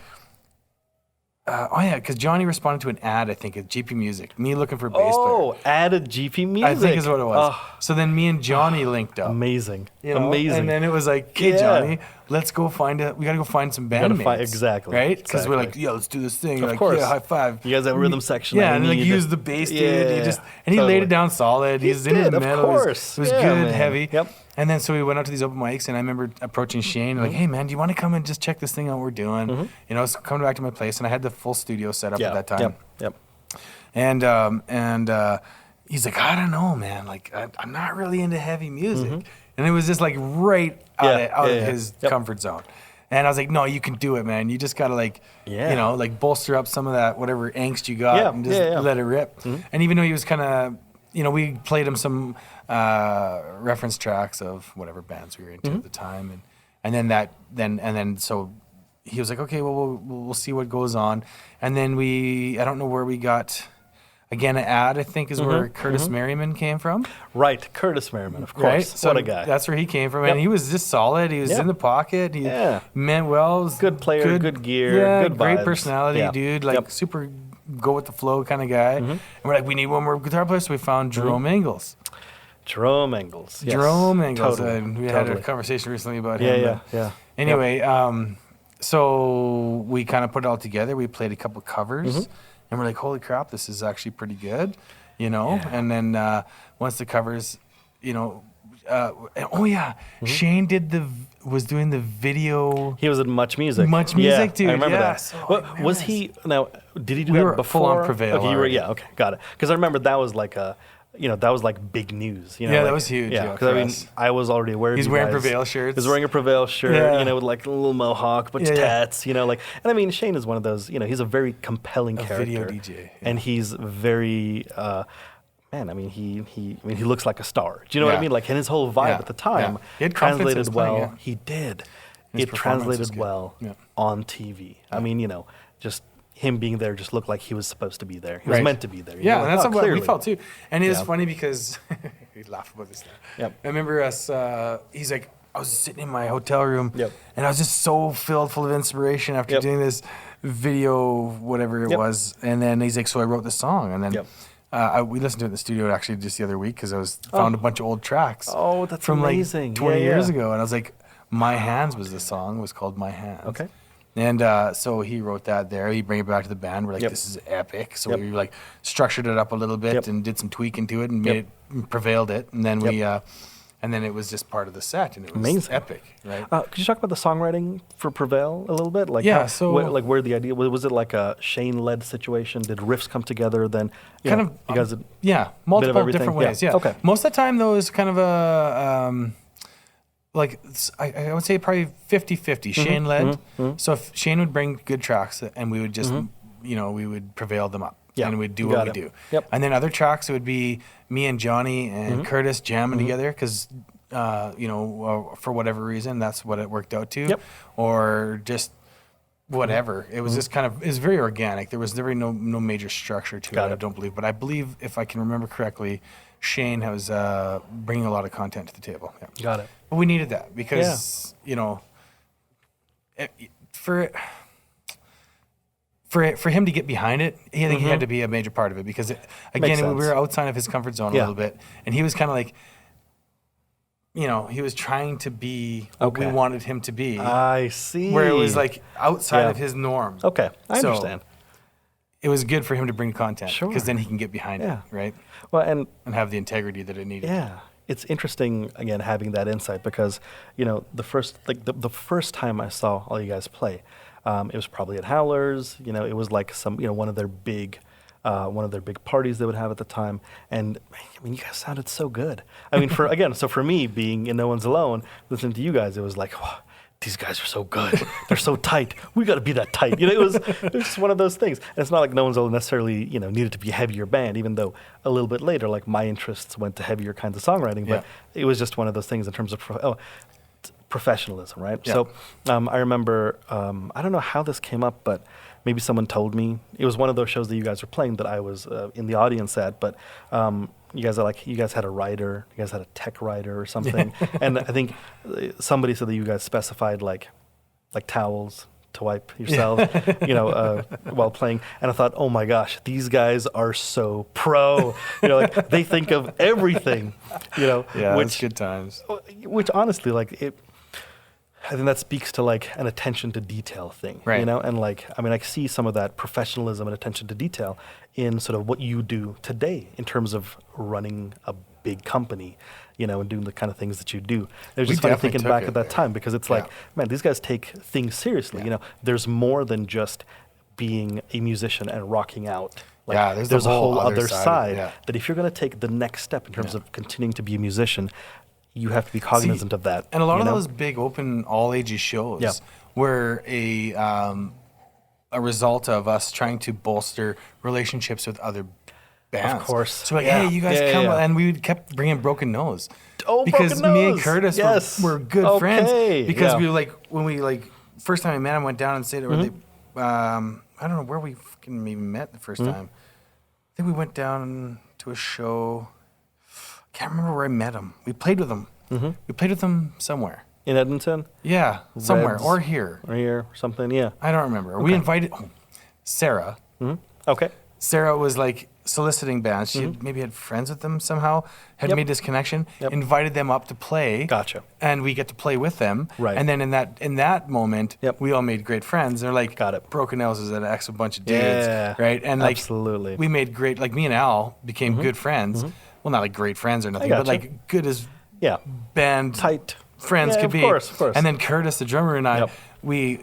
B: oh yeah, because Johnny responded to an ad, I think, at GP Music, me looking for a bass player.
A: Oh, added GP Music.
B: I think is what it was.
A: Oh,
B: so then me and Johnny linked up.
A: amazing.
B: You know?
A: Amazing.
B: And then it was like, okay,
A: Yeah.
B: Johnny, let's go we got to go find some bandmates.
A: Exactly.
B: Right? Because we're like,
A: Exactly.
B: yeah, let's do this thing.
A: Of
B: like,
A: course.
B: yeah, high five.
A: You guys have a rhythm section.
B: Yeah,
A: that
B: and
A: we
B: like
A: need.
B: use the bass, dude.
A: Yeah,
B: He just and he laid
A: totally.
B: it down solid. He's in
A: did,
B: the
A: of
B: middle.
A: course.
B: It was
A: Yeah,
B: good,
A: man.
B: heavy.
A: Yep.
B: And then so we went out to these open mics, and I remember approaching Shane, like, hey man, do you want to come and just check this thing out we're doing? You know, so coming back to my place, and I had the full studio set up at that time.
A: Yep.
B: And he's like, I don't know, man. Like, I'm not really into heavy music. And it was just like right out of his comfort zone. And I was like, no, you can do it, man. You just got to like, you know, like bolster up some of that, whatever angst you got and just let it rip. And even though he was kind of, you know, we played him some reference tracks of whatever bands we were into at the time. And then so he was like, okay, well, we'll see what goes on. And then I don't know where we got, again, an ad, I think, is where Curtis Merriman came from.
A: Right, Curtis Merriman, of course.
B: Right? So
A: what a guy.
B: That's where he came from. And he was just solid. He was in the pocket. He meant well.
A: Good player, good gear,
B: yeah,
A: good
B: great
A: vibes.
B: personality, dude. Like, super go with the flow kind of guy. And we're like, we need one more guitar player. So we found Jerome Engels.
A: Jerome Engels. Yes.
B: Jerome Engels.
A: Totally.
B: And we had a conversation recently about
A: Yeah,
B: him.
A: yeah.
B: Anyway, so we kind of put it all together. We played a couple covers, and we're like, "Holy crap, this is actually pretty good," you know.
A: Yeah.
B: And then once the covers, you know, Shane was doing the video.
A: He was at Much Music.
B: Much Music, dude.
A: I remember
B: yeah.
A: that.
B: So
A: Well, was he now? Did he do
B: We
A: that
B: were
A: before?
B: full on Prevail
A: Okay, you were.
B: already.
A: Yeah. Okay, got it. Because I remember that was like a. You know, that was like big news. You know,
B: Yeah,
A: like,
B: that was huge, yeah,
A: because
B: for
A: I mean,
B: us.
A: I was already aware.
B: He's
A: of you
B: wearing
A: guys.
B: Prevail shirts.
A: He's wearing a Prevail shirt.
B: Yeah.
A: You know, with like a little mohawk, but tats. You know, like, and I mean, Shane is one of those. You know, he's a very compelling character.
B: Video DJ,
A: and he's very. Man, I mean, he looks like a star. Do you know what I mean? Like, and his whole vibe at the time
B: He had confidence in his
A: translated
B: playing,
A: well. He did.
B: His
A: It
B: performance was
A: translated
B: good.
A: well
B: Yeah.
A: on TV. I mean, you know, just him being there just looked like he was supposed to be there. He was meant to be there. You
B: Yeah,
A: know?
B: and that's what
A: clearly.
B: we felt too. And it's funny because we laugh about this now.
A: Yep.
B: I remember us. He's like, I was sitting in my hotel room,
A: Yep.
B: and I was just so full of inspiration after
A: Yep.
B: doing this video, whatever it was. And then he's like, so I wrote this song, and then.
A: Yep.
B: We listened to it in the studio actually just the other week because I found a bunch of old tracks.
A: Oh, that's
B: from
A: amazing.
B: like 20
A: Yeah,
B: years
A: yeah.
B: ago, and I was like, "My Hands" was the song. It was called "My Hands."
A: Okay.
B: And so he wrote that there. He bring it back to the band. We're like,
A: Yep.
B: "This is epic." So
A: Yep.
B: we like structured it up a little bit
A: Yep.
B: and did some tweaking to it and made
A: Yep.
B: it prevailed it. And then
A: Yep.
B: and then it was just part of the set, and it was
A: Amazing.
B: epic, right?
A: Could you talk about the songwriting for Prevail a little bit? Like,
B: Yeah,
A: how,
B: so-
A: where the idea was it like a Shane-led situation? Did riffs come together? Then you
B: Kind
A: know,
B: of,
A: you guys. Did,
B: Yeah, multiple
A: everything?
B: different
A: Yeah.
B: ways. Yeah.
A: Okay.
B: Most of the time, though, is kind of a like I would say probably 50-50 Shane led. So if Shane would bring good tracks, and we would just we would prevail them up.
A: Yeah.
B: And we'd do
A: Got
B: what we
A: it.
B: do.
A: Yep.
B: And then other tracks, it would be me and Johnny and Curtis jamming together because, for whatever reason, that's what it worked out to.
A: Yep.
B: Or just whatever. It was just kind of, it's very organic. There was no major structure to
A: Got
B: it, I
A: it.
B: don't believe. But I believe, if I can remember correctly, Shane was bringing a lot of content to the table. Yeah.
A: Got it.
B: But we needed that because, for him to get behind it, I think he had to be a major part of it because, again, we
A: sense.
B: were outside of his comfort zone a
A: Yeah.
B: little bit. And he was kind of like, he was trying to be what we
A: Okay.
B: wanted him to be,
A: I see.
B: where it was like outside
A: Yeah.
B: of his norm.
A: Okay, I
B: So,
A: understand.
B: It was good for him to bring content
A: Sure.
B: because then he can get behind
A: Yeah.
B: it, right?
A: Well, and
B: And have the integrity that it needed.
A: yeah, it's interesting again having that insight because the first time I saw all you guys play, it was probably at Howler's. It was like one of their big parties they would have at the time. And I mean, you guys sounded so good. I mean, for me being in No One's Alone, listening to you guys, it was like, wow, these guys are so good. They're so tight. We got to be that tight. It was just one of those things. And it's not like No One's Alone necessarily, needed to be a heavier band, even though a little bit later, like my interests went to heavier kinds of songwriting. But it was just one of those things in terms of professionalism, right?
B: Yeah.
A: So I remember, I don't know how this came up, but maybe someone told me. It was one of those shows that you guys were playing that I was in the audience at, but you guys had a writer, you guys had a tech writer or something, and I think somebody said that you guys specified like towels to wipe yourselves, while playing. And I thought, oh my gosh, these guys are so pro. Like they think of everything.
B: Yeah, which good times.
A: Which honestly, I think that speaks to like an attention to detail thing,
B: right?
A: And I see some of that professionalism and attention to detail in sort of what you do today in terms of running a big company, and doing the kind of things that you do. It was just funny thinking back at that time because it's like, man, these guys take things seriously. There's more than just being a musician and rocking out. There's a whole other side that if you're going to take the next step in terms of continuing to be a musician, you have to be cognizant of that.
B: And a lot of those big open all ages shows were a result of us trying to bolster relationships with other bands.
A: Of course.
B: So hey, you guys come, and we kept bringing Broken Nose.
A: Oh,
B: because
A: Broken
B: me and
A: Nose.
B: Curtis were good friends. Because we were when we first time we met him, went down and stayed at I don't know where we fucking even met the first time. I think we went down to a show. Can't remember where I met him. We played with him. We played with him somewhere.
A: In Edmonton?
B: Yeah, somewhere.
A: Reds.
B: Or here.
A: Or here, something, yeah.
B: I don't remember. Okay. We invited Sarah.
A: Okay.
B: Sarah was soliciting bands. She maybe had friends with them somehow, had made this connection, invited them up to play.
A: Gotcha.
B: And we get to play with them.
A: Right.
B: And then in that moment, we all made great friends. They're like,
A: got it.
B: Broken Nose is an excellent bunch of dudes. Yeah. Right? And
A: absolutely.
B: We made great, me and Al became good friends. Well, not great friends or nothing, but good as band
A: tight
B: friends could be.
A: Of course.
B: And then Curtis, the drummer, and I, we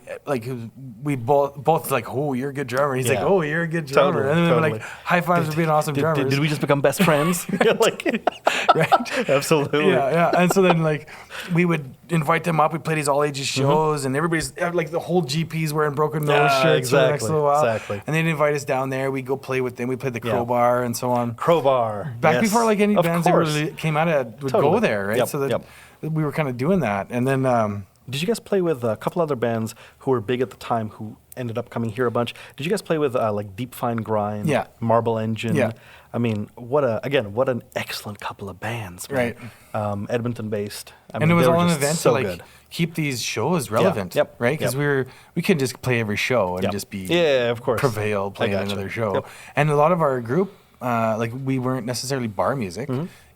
B: both oh, you're a good drummer. He's like, oh, you're a good drummer.
A: Totally,
B: and then we were high fives for being awesome drummers.
A: Did we just become best friends?
B: Right?
A: Absolutely.
B: Yeah. And so then we would invite them up. We play these all ages shows, and everybody's the whole GPs wearing Broken Nose shirts for the next little while.
A: Exactly.
B: And they'd invite us down there. We'd go play with them. We played the Crowbar and so on.
A: Crowbar.
B: Back before any bands that really came out of would go there, right? So that we were kind of doing that. And then
A: did you guys play with a couple other bands who were big at the time who ended up coming here a bunch? Did you guys play with Deep Fine Grind, Marble Engine?
B: Yeah.
A: I mean, what an excellent couple of bands, man.
B: Right?
A: Edmonton-based.
B: And it was all an event to keep these shows relevant, right? Because we couldn't just play every show and just be
A: of course
B: Prevail playing another show. And a lot of our group, we weren't necessarily bar music.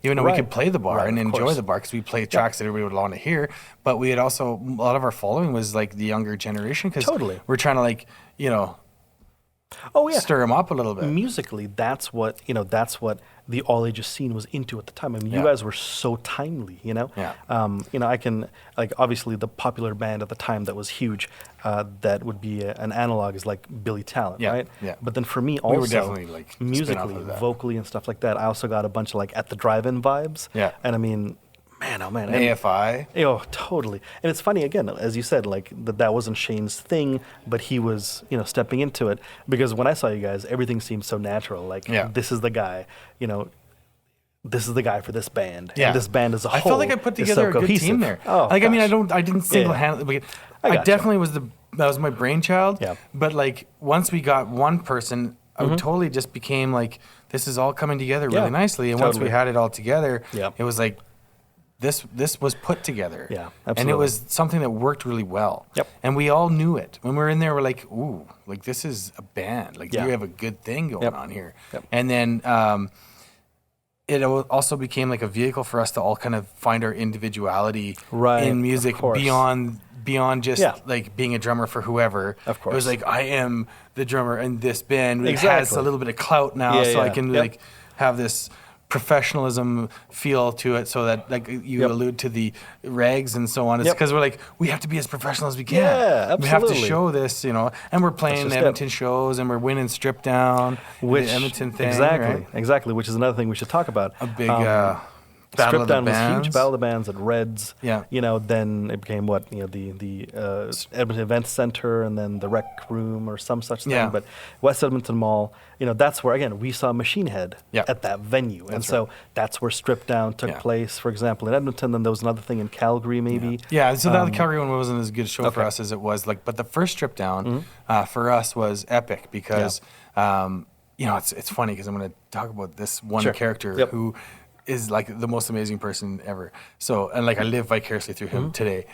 B: Even though we could play the bar and enjoy the bar because we played tracks that everybody would want to hear, but we had also a lot of our following was the younger generation because we're trying to stir them up a little bit.
A: Musically, that's what the all ages scene was into at the time. I mean, you guys were so timely, I can obviously the popular band at the time that was huge, that would be an analog is Billy Talent, right? Yeah. But then for me also,
B: we were definitely
A: musically, vocally and stuff like that, I also got a bunch of At the Drive-In vibes. Yeah. And I mean, man, oh man.
B: AFI.
A: Oh, totally. And it's funny, again, as you said, that wasn't Shane's thing, but he was, stepping into it. Because when I saw you guys, everything seemed so natural. This is the guy, this is the guy for this band. Yeah. And this band as a whole.
B: I felt like I put together a good team there.
A: Oh,
B: I mean, I didn't single-handedly. I definitely that was my brainchild. Yeah. But once we got one person, I totally just became this is all coming together really nicely. And once we had it all together, it was this was put together.
A: Yeah, absolutely.
B: And it was something that worked really well. Yep. And we all knew it. When we were in there, we're ooh, this is a band. You have a good thing going on here. Yep. And then it also became a vehicle for us to all kind of find our individuality in music beyond just being a drummer for whoever. Of course. It was I am the drummer in this band. It has a little bit of clout now, I can have this professionalism feel to it, so that you allude to the regs and so on. It's because we're we have to be as professional as we can.
A: Yeah, absolutely.
B: We have to show this, and we're playing Edmonton shows and we're winning Strip Down, the Edmonton thing.
A: Exactly, which is another thing we should talk about.
B: A big Battle
A: Strip
B: of the
A: Down was
B: Bands.
A: huge. Battle of the Bands at Reds.
B: Yeah.
A: Then it became the Edmonton Events Center, and then the Rec Room or some such thing.
B: Yeah.
A: But West Edmonton Mall, that's where, again, we saw Machine Head at that venue. And so that's where Strip Down took place, for example, in Edmonton. Then there was another thing in Calgary, maybe.
B: Yeah, so the Calgary one wasn't as good a show for us as it was. But the first Strip Down for us was epic because, it's funny because I'm going to talk about this one character who is like the most amazing person ever. So, and I live vicariously through him today.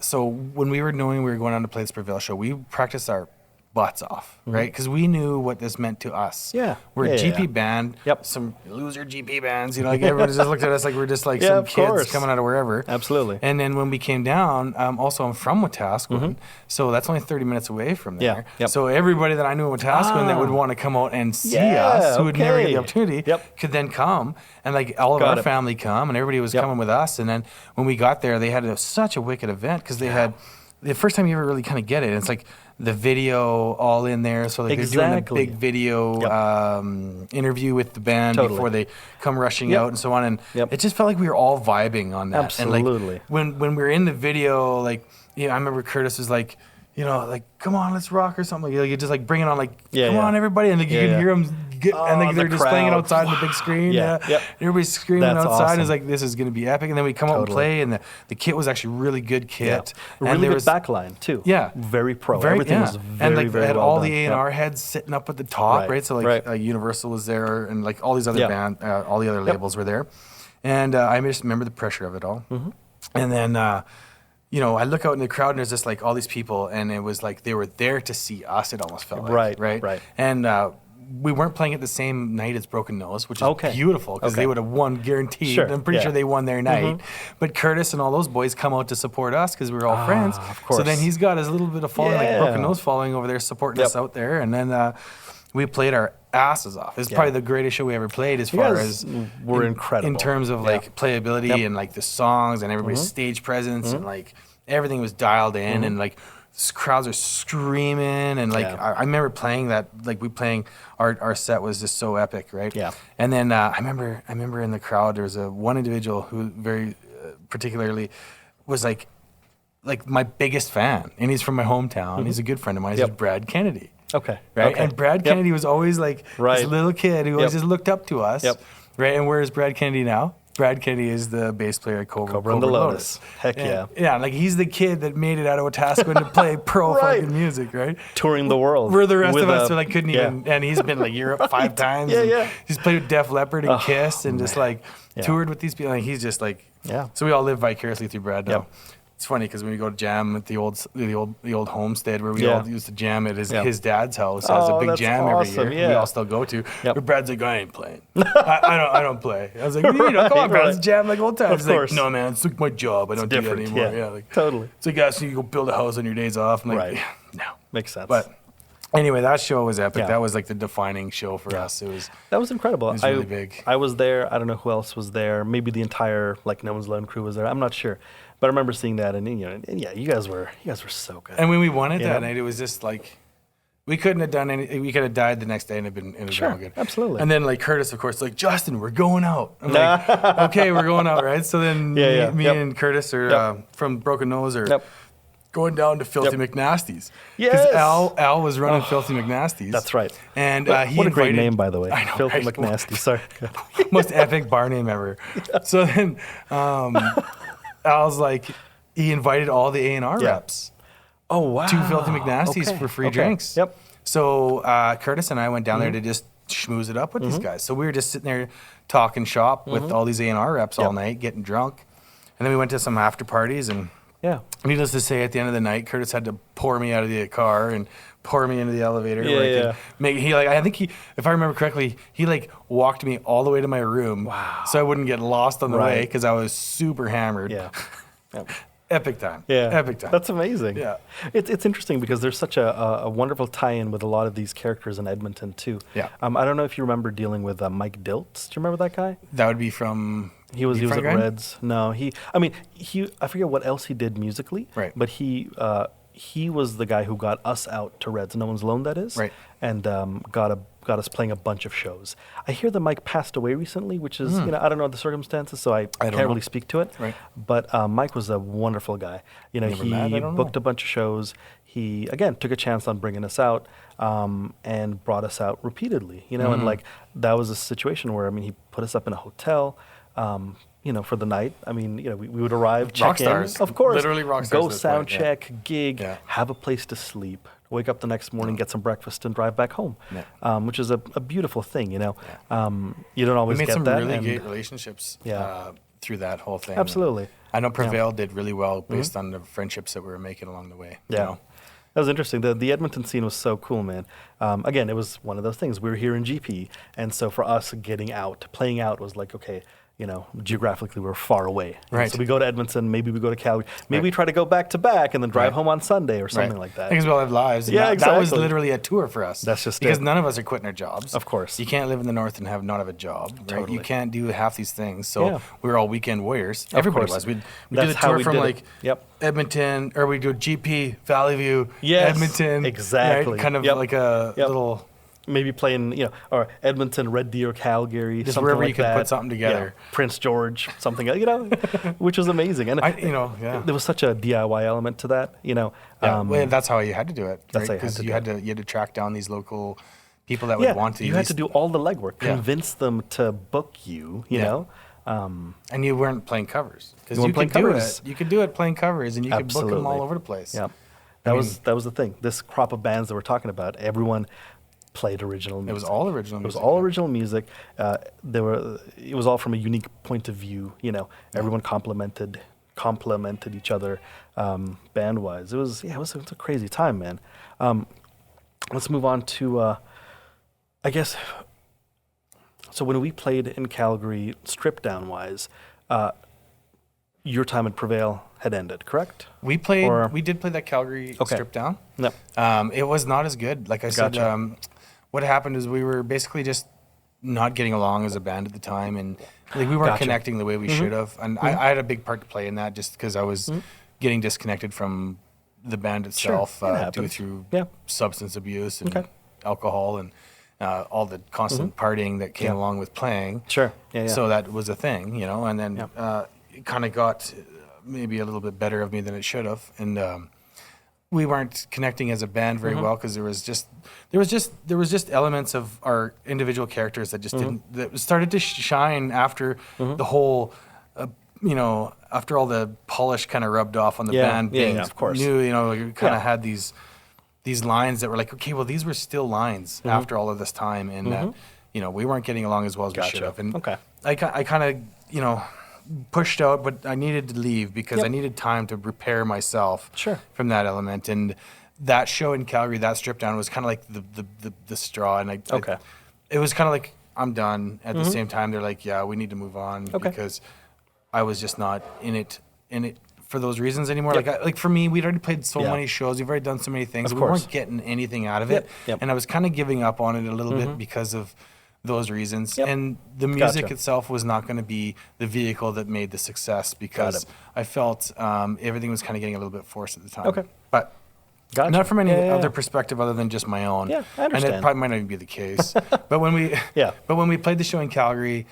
B: So when we were knowing we were going on to play this Prevail show, we practiced our butts off, right? Because we knew what this meant to us.
A: Yeah.
B: We're a GP band, some loser GP bands, everybody just looked at us like we're just like some kids coming out of wherever.
A: Absolutely.
B: And then when we came down, also I'm from Wetaskiwin, so that's only 30 minutes away from there. So everybody that I knew in Wetaskiwin that would want to come out and see us, who would never get the opportunity, could then come, and all of our family come, and everybody was coming with us. And then when we got there, they had such a wicked event because they had the first time you ever really kind of get it. It's like the video all in there, so they're doing a big video interview with the band before they come rushing out and so on. And it just felt like we were all vibing on that.
A: Absolutely.
B: And when we were in the video, I remember Curtis was like, come on, let's rock or something. You just bring it on, come on, everybody, and you can hear them. And they're just playing it outside on the big screen. Everybody's screaming outside. Awesome. It's this is going to be epic. And then we come out and play, and the kit was actually really good kit.
A: And really good backline too. Very pro. Everything was very, very
B: had
A: well
B: all
A: done.
B: the A&R heads sitting up at the top, right? So Universal was there, and all these other band, all the other labels were there. And I just remember the pressure of it all. And then I look out in the crowd, and there's just all these people, and it was they were there to see us. It almost felt like, right. And we weren't playing it the same night as Broken Nose, which is beautiful because they would have won guaranteed. Sure. I'm pretty sure they won their night. But Curtis and all those boys come out to support us because we were all friends.
A: Of course.
B: So then he's got his little bit of following, Broken Nose following over there, supporting us out there. And then we played our asses off. It's probably the greatest show we ever played as far as
A: we're incredible
B: in terms of playability and the songs and everybody's stage presence and everything was dialed in and crowds are screaming and I remember playing that we playing our set was just so epic, right? And then I remember in the crowd there was one individual who very particularly was my biggest fan, and he's from my hometown. He's a good friend of mine. He's Brad Kennedy.
A: Right?
B: And Brad Kennedy was always this little kid who always just looked up to us. Right? And where is Brad Kennedy now? Brad Kennedy is the bass player at Cobra
A: and the Lotus. Heck
B: yeah. He's the kid that made it out of Wetaskiwin to play pro fucking music, right?
A: Touring the world.
B: Where the rest of us couldn't even, and he's been Europe 5 times. He's played with Def Leppard and Kiss and just toured with these people. He's just so we all live vicariously through Brad now. It's funny because when we go to jam at the old homestead where we all used to jam at his dad's house, has a big jam every year. We all still go to. But Brad's I ain't playing. I don't play. I was come on, Brad, let's jam old times. He's no man, it's my job. I don't do that anymore.
A: Totally.
B: So you go build a house on your days off. I'm no.
A: Makes sense.
B: But anyway, that show was epic. That was the defining show for us.
A: That was incredible.
B: It was really big.
A: I was there. I don't know who else was there. Maybe the entire No One's Alone crew was there. I'm not sure. But I remember seeing that, and you guys were so good.
B: And when we won it that night, it was just we couldn't have done anything. We could have died the next day, and it'd been all good.
A: Absolutely.
B: And then Curtis, of course, Justin, we're going out. I'm okay, we're going out, right? So then me and Curtis are from Broken Nose are going down to Filthy McNasty's.
A: Yes.
B: Because Al was running Filthy McNasty's.
A: That's right.
B: And
A: what a great name, by the way.
B: I know,
A: Filthy McNasty. Sorry.
B: Most epic bar name ever. So then Al's he invited all the A&R reps.
A: Oh, wow.
B: To Filthy McNasty's for free drinks. So Curtis and I went down there to just schmooze it up with these guys. So we were just sitting there talking shop with all these A&R reps all night, getting drunk. And then we went to some after parties, and needless to say, at the end of the night, Curtis had to pour me out of the car and pour me into the elevator. I think if I remember correctly, he walked me all the way to my room so I wouldn't get lost on the way because I was super hammered. Epic time. Epic time.
A: That's amazing. It's interesting because there's such a wonderful tie-in with a lot of these characters in Edmonton too. I don't know if you remember dealing with Mike Diltz. Do you remember that guy?
B: That would be from...
A: He was at Reds. No, I forget what else he did musically.
B: Right.
A: But he was the guy who got us out to Reds. No One's Alone, that is.
B: Right.
A: And got got us playing a bunch of shows. I hear that Mike passed away recently, which is, I don't know the circumstances, so I can't really speak to it.
B: Right.
A: But Mike was a wonderful guy. He booked a bunch of shows. He, again, took a chance on bringing us out and brought us out repeatedly, and like that was a situation where, he put us up in a hotel, for the night. we would arrive, check
B: rock stars.
A: in, of course,
B: Literally rock stars.
A: go sound check, gig, have a place to sleep, wake up the next morning, get some breakfast, and drive back home, which is a beautiful thing, You don't always get that.
B: We made some really great relationships through that whole thing.
A: Absolutely.
B: I know Prevail did really well based on the friendships that we were making along the way.
A: Yeah. That was interesting. The Edmonton scene was so cool, man. Again, it was one of those things. We were here in GP, and so for us, getting out, playing out was like, okay, geographically we're far away.
B: Right.
A: So we go to Edmonton, maybe we go to Calgary, maybe we try to go back to back and then drive home on Sunday or something like that.
B: Because we all have lives. And that was literally a tour for us.
A: That's just
B: because none of us are quitting our jobs.
A: Of course.
B: You can't live in the north and not have a job. Right?
A: Totally.
B: You can't do half these things. So we were all weekend warriors. Everybody was. We'd do the
A: how
B: tour
A: we
B: from
A: did
B: like Edmonton, or we'd do GP, Valley View, Edmonton.
A: Exactly.
B: Right? Kind of like a little...
A: Maybe playing, or Edmonton, Red Deer, Calgary,
B: just
A: something
B: wherever
A: like
B: you could
A: that.
B: put something together.
A: Yeah. Prince George, something, which was amazing. And there was such a DIY element to that,
B: that's how you had to do it.
A: That's
B: right? Because you had to track down these local people that would want to.
A: You had to do all the legwork, convince them to book you, know.
B: And you weren't playing covers. Because you could do it. You could do it playing covers, and you could book them all over the place.
A: Yeah, that was the thing. This crop of bands that we're talking about, everyone played original music.
B: It was all original music.
A: It was all original music. It was all from a unique point of view. Everyone complemented each other band wise. It was a crazy time, man. Let's move on to I guess. So when we played in Calgary, strip down wise, your time at Prevail had ended, correct?
B: We did play that Calgary strip down.
A: No.
B: It was not as good. Like I said, what happened is we were basically just not getting along as a band at the time, and we weren't connecting the way we should have. And I had a big part to play in that, just because I was getting disconnected from the band itself due through substance abuse and alcohol and all the constant partying that came along with playing.
A: Sure.
B: So that was a thing, and then it kind of got maybe a little bit better of me than it should have, and we weren't connecting as a band very well, because there was just elements of our individual characters that just that started to shine after the whole after all the polish kind of rubbed off on the band being
A: of course.
B: new. We kind of had these lines that were like, okay, well, these were still lines after all of this time, and that we weren't getting along as well as we should have. And I kind of pushed out, but I needed to leave because I needed time to repair myself from that element. And that show in Calgary, that strip down, was kind of like the straw. And it was kind of like, I'm done. At the same time, they're like, yeah, we need to move on, because I was just not in it for those reasons anymore. Like for me, we'd already played so many shows. We've already done so many things. We weren't getting anything out of it. And I was kind of giving up on it a little bit because of those reasons. And the music itself was not going to be the vehicle that made the success, because I felt everything was kind of getting a little bit forced at the time. But not from any other perspective other than just my own.
A: Yeah, I understand.
B: And it probably might not even be the case. But when we played the show in Calgary,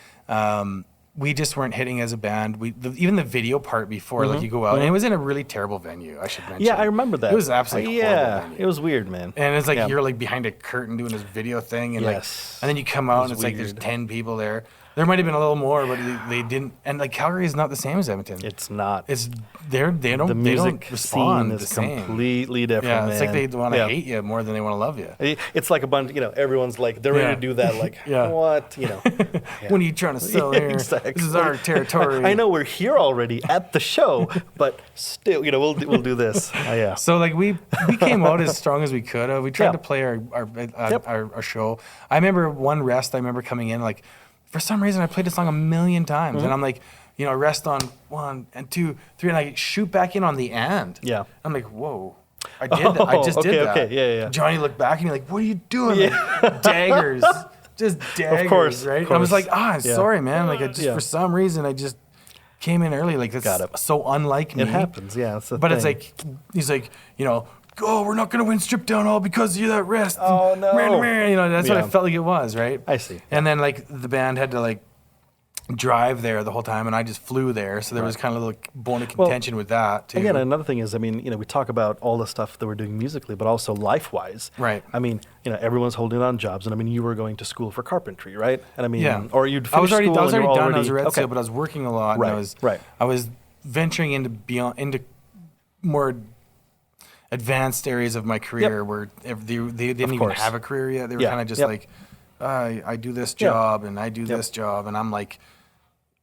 B: we just weren't hitting as a band. Even the video part before, like you go out, and it was in a really terrible venue, I should mention.
A: Yeah, I remember that.
B: It was absolutely horrible venue.
A: It was weird, man.
B: And it's like you're like behind a curtain doing this video thing, and and then you come out and it's like there's 10 people there. There might have been a little more, but they didn't. And like Calgary is not the same as Edmonton.
A: It's not.
B: It's they don't respond
A: the same. Completely different.
B: Yeah, it's like they want to hate you more than they want to love you.
A: It's like a bunch. Everyone's like they're ready to do that. Like what?
B: When are you trying to sell here?
A: Exactly.
B: This is our territory.
A: I know we're here already at the show, but still, we'll do this.
B: So like we came out as strong as we could. We tried to play our show. I remember one rest. I remember coming in like. For some reason, I played the song a million times, and I'm like, rest on 1 and 2, 3, and I shoot back in on the end.
A: Yeah.
B: I'm like, whoa, I did that. I just did that.
A: Okay, yeah.
B: Johnny looked back and he's like, what are you doing? Like, daggers, just daggers,
A: of course,
B: right?
A: Of course.
B: And I was like, sorry, man. Like, for some reason, I just came in early. Like, that's so unlike me.
A: It happens, yeah.
B: But it's like, he's like, oh, we're not going to win Strip Down all because of that rest.
A: Oh, no.
B: You know, that's what I felt like it was, right?
A: I see.
B: And then like the band had to like drive there the whole time, and I just flew there, so there was kind of a little bone of contention with that too.
A: Again, another thing is, I mean, you know, we talk about all the stuff that we're doing musically, but also life-wise.
B: Right.
A: I mean, you know, everyone's holding on jobs, and I mean, you were going to school for carpentry, right? And I mean, or you'd finish
B: I was already done. I was a red
A: okay.
B: seal, but I was working a lot.
A: Right.
B: And I was venturing into more advanced areas of my career where they didn't even have a career yet. They were kind of just like, I do this job and I do this job, and I'm like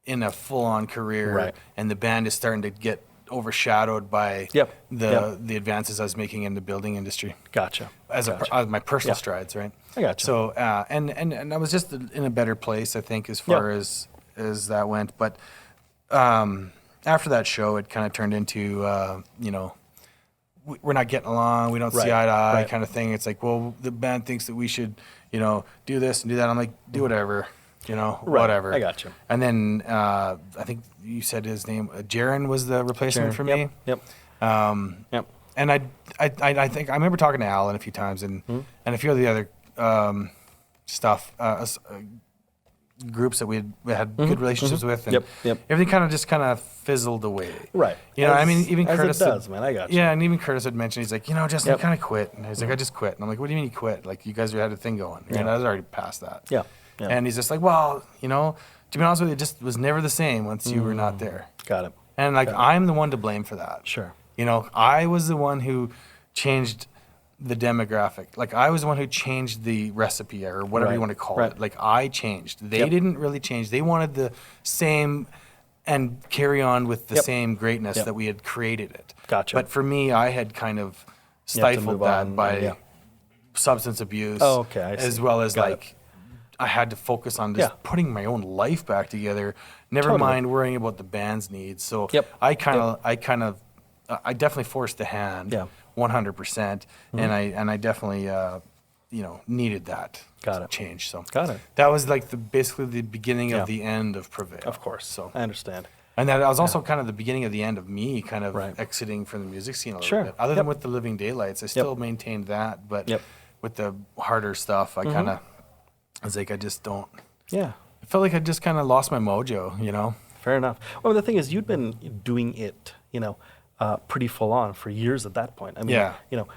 B: in a full-on career, and the band is starting to get overshadowed by the advances I was making in the building industry.
A: Gotcha.
B: As my personal strides, right?
A: I gotcha.
B: So and I was just in a better place, I think, as far as that went. But after that show, it kind of turned into you know, we're not getting along, we don't see eye to eye kind of thing. It's like, well, the band thinks that we should, you know, do this and do that. I'm like, do whatever. You know, whatever.
A: I got you.
B: And then I think you said his name, Jaron was the replacement for me.
A: Yep.
B: And I think I remember talking to Alan a few times and a few of the other groups that we had good relationships with, and everything kind of fizzled away.
A: Right.
B: You know, I mean, even
A: as
B: Curtis
A: it does, man. I got you.
B: Yeah, and even Curtis had mentioned, he's like, you know, Justin, I kind of quit. And he's like, I just quit. And I'm like, what do you mean you quit? Like, you guys had a thing going. And I was already past that.
A: Yeah.
B: And he's just like, well, you know, to be honest with you, it just was never the same once you were not there.
A: Got it.
B: And like, I'm the one to blame for that.
A: Sure.
B: You know, I was the one who changed the demographic. Like, I was the one who changed the recipe or whatever you want to call it. Like, I changed. They didn't really change. They wanted the same and carry on with the same greatness that we had created it.
A: Gotcha.
B: But for me, I had kind of stifled that by substance abuse.
A: Oh, okay. I see.
B: As well as
A: Got it.
B: I had to focus on just putting my own life back together. Never mind worrying about the band's needs. So I definitely forced the hand, 100%, and I definitely needed that change. So that was like basically the beginning of the end of Prevail.
A: Of course.
B: So
A: I understand.
B: And that was also kind of the beginning of the end of me kind of exiting from the music scene a little bit. Other than with the Living Daylights, I still maintained that, but with the harder stuff, I kind of. I was like, I just don't. Yeah. I felt like I just kind of lost my mojo, you know?
A: Fair enough. Well, the thing is, you'd been doing it, you know, pretty full on for years at that point. I mean, you know,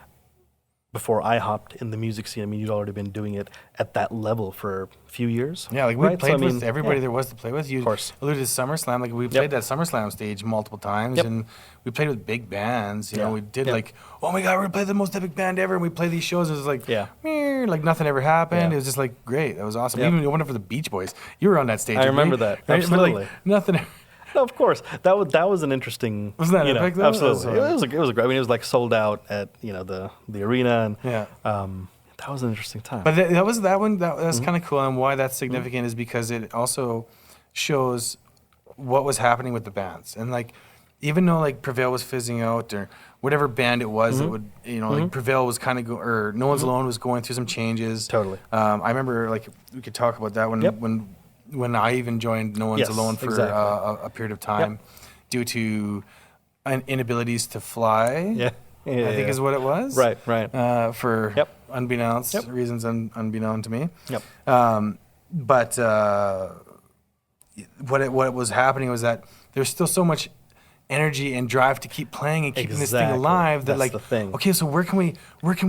A: before I hopped in the music scene, I mean, you'd already been doing it at that level for a few years.
B: Yeah, like we played with everybody there was to play with. You alluded to SummerSlam. Like we played that SummerSlam stage multiple times, and we played with big bands. You know, we did like, oh my God, we're going to play the most epic band ever. And we play these shows. It was like, like nothing ever happened. It was just like, great. That was awesome. Even opening for the Beach Boys. You were on that stage.
A: I remember that.
B: Right?
A: Absolutely.
B: But like, nothing.
A: No, of course. That was an interesting.
B: Wasn't that epic though?
A: Absolutely. It was great. I mean, it was like sold out at the arena, and that was an interesting time.
B: But that was kind of cool, and why that's significant is because it also shows what was happening with the bands, and like even though like Prevail was fizzing out or whatever band it was that would like Prevail was kind of or No One's Alone was going through some changes.
A: Totally.
B: I remember like we could talk about that when I even joined No One's Alone for a period of time due to inabilities to fly. I think is what it was.
A: Right.
B: For unbeknownst reasons unbeknown to me. But what was happening was that there's still so much energy and drive to keep playing and keeping this thing alive that
A: That's the thing.
B: Okay, so where can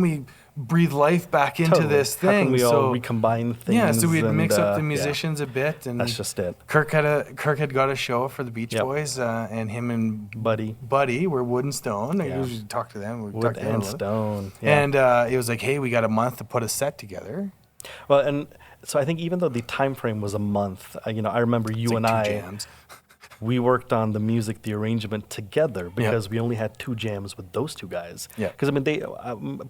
B: we breathe life back into this thing?
A: How can we all recombine things?
B: Yeah, so we'd mix up the musicians a bit, and
A: that's just it.
B: Kirk had got a show for the Beach Boys, and him and Buddy were Wood and Stone. I usually talk to them.
A: Wood and Stone.
B: And it was like, hey, we got a month to put a set together.
A: Well, and so I think even though the time frame was a month, I remember you and I.
B: Jams.
A: We worked on the music, the arrangement together because we only had 2 jams with those 2 guys. Because I mean, they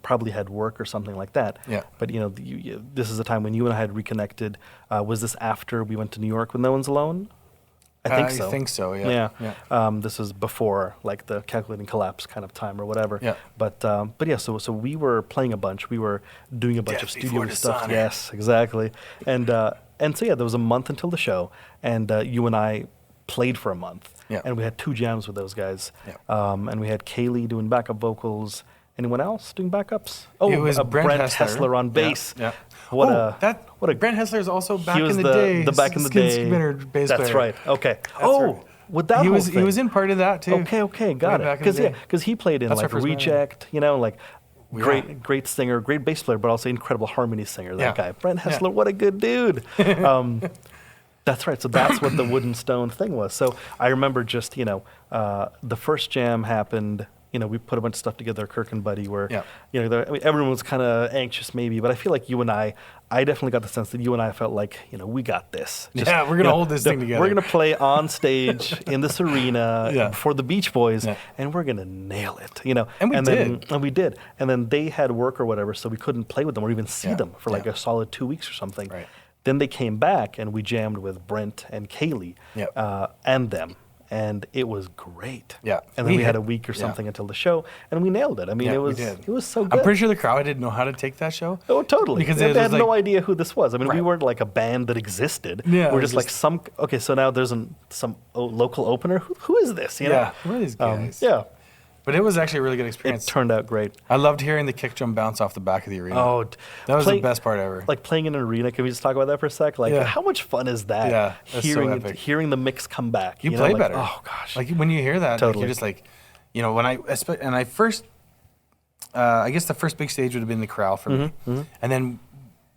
A: probably had work or something like that. But this is a time when you and I had reconnected. Was this after we went to New York with No One's Alone? I think so. Yeah. This was before like the Calculating Collapse kind of time or whatever. But so we were playing a bunch. We were doing a bunch of studio stuff. Yes, exactly. And so there was a month until the show, and you and I played for a month, and we had 2 jams with those guys, and we had Kaylee doing backup vocals, Anyone else doing backups? Oh,
B: it was
A: Brent Hessler on bass.
B: Yeah.
A: What a
B: Brent Hessler is also back in the
A: day.
B: The
A: back in the day.
B: Spinner bass
A: That's
B: player.
A: right. Okay.
B: Right.
A: With that
B: he
A: whole
B: was
A: thing.
B: He was in part of that too.
A: Okay, got it. Because he played in like Reject, like great singer, great bass player, but also incredible harmony singer. That guy, Brent Hessler, what a good dude. That's right. So that's what the Wooden Stone thing was. So I remember just the first jam happened. We put a bunch of stuff together, Kirk and Buddy, where, everyone was kind of anxious maybe, but I feel like you and I definitely got the sense that you and I felt like, we got this.
B: We're going to hold this thing together.
A: We're going to play on stage in this arena for the Beach Boys, and we're going to nail it,
B: And we did.
A: And we did. And then they had work or whatever, so we couldn't play with them or even see them for like a solid 2 weeks or something.
B: Right.
A: Then they came back, and we jammed with Brent and Celeigh and them. And it was great.
B: Yeah.
A: And then we had a week or something until the show, and we nailed it. I mean, it was so good.
B: I'm pretty sure the crowd didn't know how to take that show.
A: Oh, totally.
B: Because
A: they had no idea who this was. I mean, we weren't like a band that existed.
B: Yeah.
A: We're just like okay, so now there's some local opener. Who is this?
B: Who are these guys? But it was actually a really good experience.
A: It turned out great.
B: I loved hearing the kick drum bounce off the back of the arena.
A: Oh,
B: that was the best part ever.
A: Like playing in an arena. Can we just talk about that for a sec? Like, how much fun is that?
B: Yeah, that's so epic.
A: Hearing the mix come back.
B: You play better.
A: Oh gosh.
B: Like when you hear that, you're just like, when I first, I guess the first big stage would have been the Corral for me, and then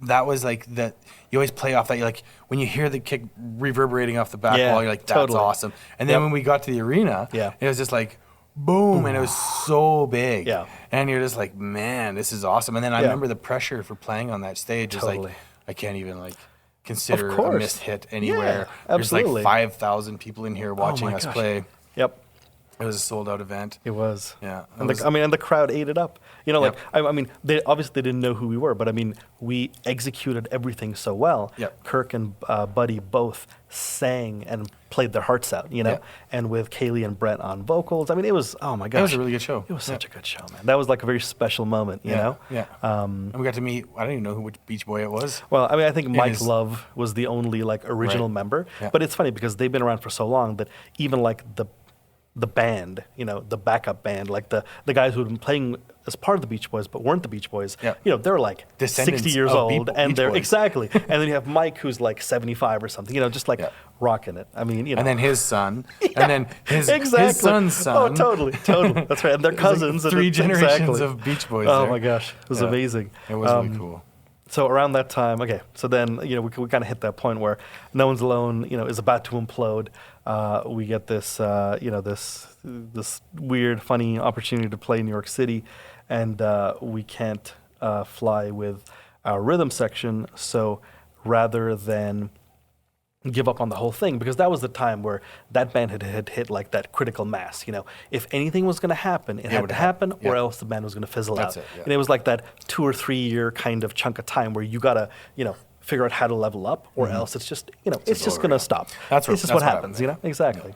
B: that was like that. You always play off that. You're like when you hear the kick reverberating off the back wall, you're like, that's awesome. And then when we got to the arena, it was just like, boom, and it was so big. Yeah. And you're just like, man, this is awesome. And then I remember the pressure for playing on that stage is like, I can't even consider a missed hit anywhere.
A: Yeah,
B: there's like 5,000 people in here watching us play.
A: Yep.
B: It was a sold out event.
A: It was.
B: Yeah.
A: And the crowd ate it up. I mean, they obviously didn't know who we were, but I mean, we executed everything so well.
B: Yep.
A: Kirk and Buddy both sang and played their hearts out, and with Celeigh and Brent on vocals. I mean, it was, oh my gosh.
B: It was a really good show.
A: It was such a good show, man. That was like a very special moment, you know?
B: Yeah. And we got to meet, I don't even know which Beach Boy it was.
A: Well, I mean, I think Mike Love was the only original member, but it's funny because they've been around for so long that even the band, the backup band, like the guys who had been playing as part of the Beach Boys but weren't the Beach Boys, they're like
B: Descendants
A: 60 years old, and they're
B: Boys.
A: Exactly. And then you have Mike who's like 75 or something, just rocking it. I mean,
B: And then his son, and then his son's son.
A: Oh, totally. That's right. And they're cousins.
B: Like 3 generations of Beach Boys.
A: Oh my gosh, it was amazing.
B: It was really cool.
A: So around that time, so then, we kind of hit that point where No One's Alone, is about to implode. We get this, this weird, funny opportunity to play in New York City, and we can't fly with our rhythm section. So rather than give up on the whole thing, because that was the time where that band had hit like that critical mass. If anything was going to happen, it had to happen, or else the band was going to fizzle out. And it was like that 2 or 3 year kind of chunk of time where you got to, figure out how to level up, or else it's just, it's just going to stop. It's just what happens, Exactly.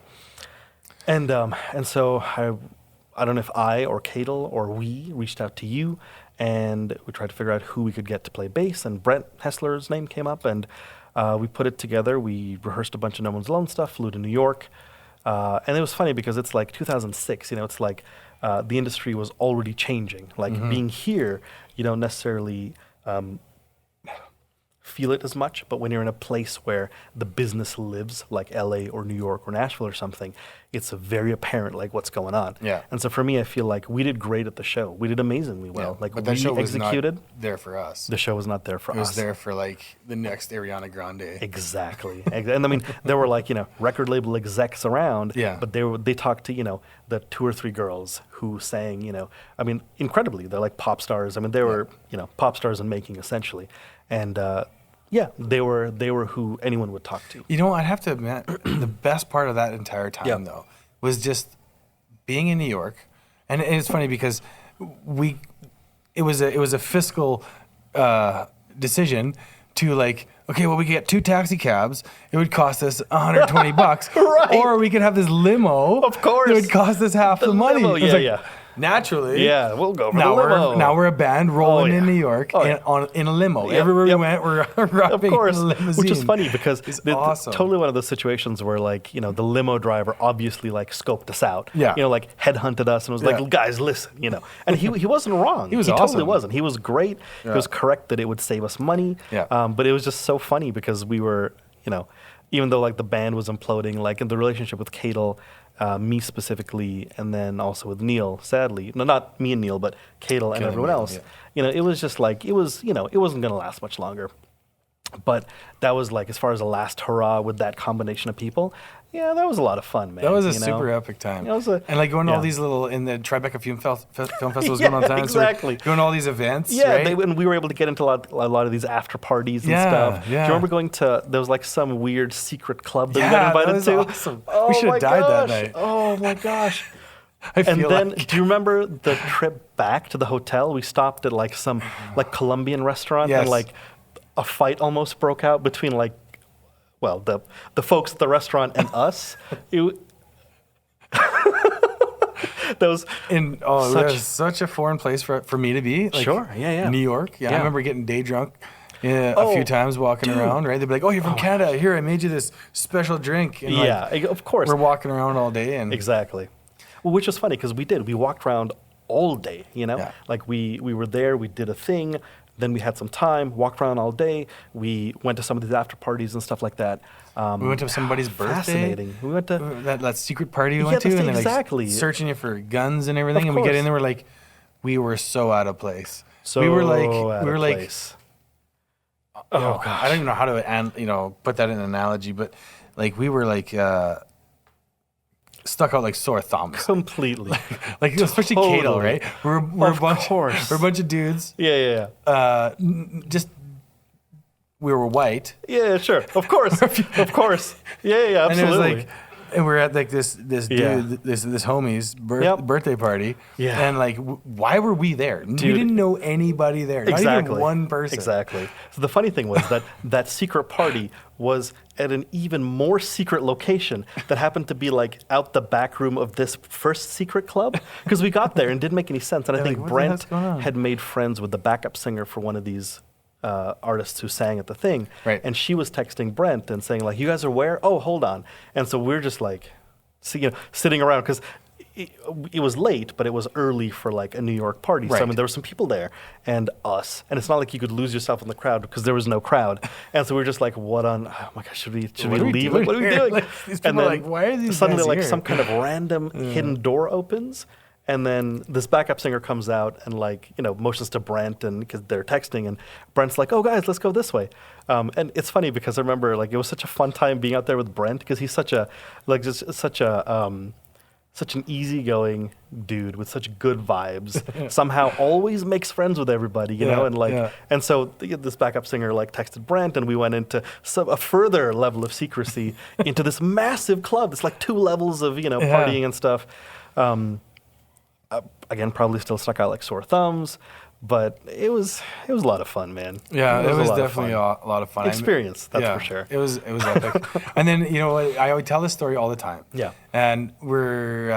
A: Yeah. And so I don't know if I or Cadel or we reached out to you, and we tried to figure out who we could get to play bass, and Brent Hessler's name came up, and we put it together. We rehearsed a bunch of No One's Alone stuff, flew to New York. And it was funny because it's like 2006, it's like the industry was already changing. Like being here, you don't necessarily feel it as much, but when you're in a place where the business lives, like LA or New York or Nashville or something, it's very apparent like what's going on.
B: Yeah.
A: And so for me, I feel like we did great at the show. We did amazingly well. Like
B: but that show was
A: executed.
B: Not there for us.
A: The show was not there for us.
B: It was there for like the next Ariana Grande.
A: Exactly. And I mean, there were like, record label execs around, but they talked to, the 2 or 3 girls who sang, I mean, incredibly, they're like pop stars. I mean, they were, pop stars in making essentially. And they were who anyone would talk to.
B: I'd have to admit, the best part of that entire time though was just being in New York, and it's funny because it was a fiscal decision to like, okay, well, we could get 2 taxi cabs. It would cost us $120,
A: right.
B: Or we could have this limo.
A: Of course,
B: it would cost us half the money.
A: Limo,
B: naturally,
A: we'll go for
B: now
A: the limo.
B: Now we're a band rolling in New York in a limo. Everywhere we went, we're rapping
A: of course,
B: in a limousine.
A: which is funny because
B: awesome.
A: Totally one of those situations where like the limo driver obviously like scoped us out.
B: Yeah.
A: Like headhunted us and was like, guys, listen, and he wasn't wrong.
B: He was
A: totally
B: awesome.
A: wasn't. He was great. He was correct that it would save us money.
B: Yeah.
A: But it was just so funny because we were even though like the band was imploding, like in the relationship with Cadel, me specifically, and then also with Neil, sadly. No, not me and Neil, but Cadel and everyone else.
B: Yeah.
A: It was just like, it wasn't going to last much longer. But that was like, as far as a last hurrah with that combination of people, that was a lot of fun, man.
B: That was a super epic time. And like going to all these little, in the Tribeca Film Festivals going on time.
A: Exactly.
B: So going to all these events,
A: right? And we were able to get into a lot of these after parties and stuff. Yeah. Do you remember going to, there was like some weird secret club that we got invited to?
B: Awesome. We should have died that night.
A: Oh my gosh. And then, do you remember the trip back to the hotel? We stopped at like some like Colombian restaurant and like a fight almost broke out between like, well, the folks at the restaurant and us. That was
B: it was such a foreign place for me to be. Like,
A: sure,
B: New York. Yeah, I remember getting day drunk a few times walking around, right? They'd be like, "Oh, you're from Canada. Here, I made you this special drink." And
A: of course.
B: We're walking around all day. And
A: exactly. Well, which was funny because we walked around all day, Like we were there, we did a thing, then we had some time, walked around all day. We went to some of these after parties and stuff like that.
B: We went to somebody's birthday.
A: Fascinating. We went to
B: that secret party we went to, and they're like searching you for guns and everything. And we get in there, we're like, we were so out of place.
A: So
B: we were
A: like,
B: gosh. I don't even know how to put that in an analogy, but like we were like stuck out like sore thumbs.
A: Completely.
B: Like especially Cadel, right? We're a bunch of dudes.
A: Yeah.
B: Just we were white.
A: Yeah, sure. Of course. Yeah, absolutely.
B: And it was like, and we're at like this dude, this homie's birthday party.
A: Yeah.
B: And like, why were we there? Dude, we didn't know anybody there. Not even one person.
A: Exactly. So the funny thing was that secret party was at an even more secret location that happened to be like out the back room of this first secret club. Because we got there and it didn't make any sense. And I think Brent had made friends with the backup singer for one of these artists who sang at the thing.
B: Right.
A: And she was texting Brent and saying like, "You guys are where? Oh, hold on." And so we're just like, sitting around because it was late, but it was early for like a New York party.
B: Right.
A: So I mean, there were some people there and us, and it's not like you could lose yourself in the crowd because there was no crowd. And so we were just like, oh my gosh, should we leave? What are we doing?
B: Like, these people are like, why are these
A: suddenly
B: guys
A: like
B: here?
A: some kind of random hidden door opens. And then this backup singer comes out and like, motions to Brent and because they're texting and Brent's like, "Oh guys, let's go this way." And it's funny because I remember like it was such a fun time being out there with Brent because he's such an easygoing dude with such good vibes. Somehow always makes friends with everybody, and so this backup singer like texted Brent and we went into a further level of secrecy into this massive club. It's like 2 levels of, partying and stuff. Again, probably still stuck out like sore thumbs, but it was a lot of fun, man.
B: Yeah, it was definitely a lot of fun.
A: Experience, that's for sure.
B: It was epic. And then I always tell this story all the time.
A: Yeah.
B: And we're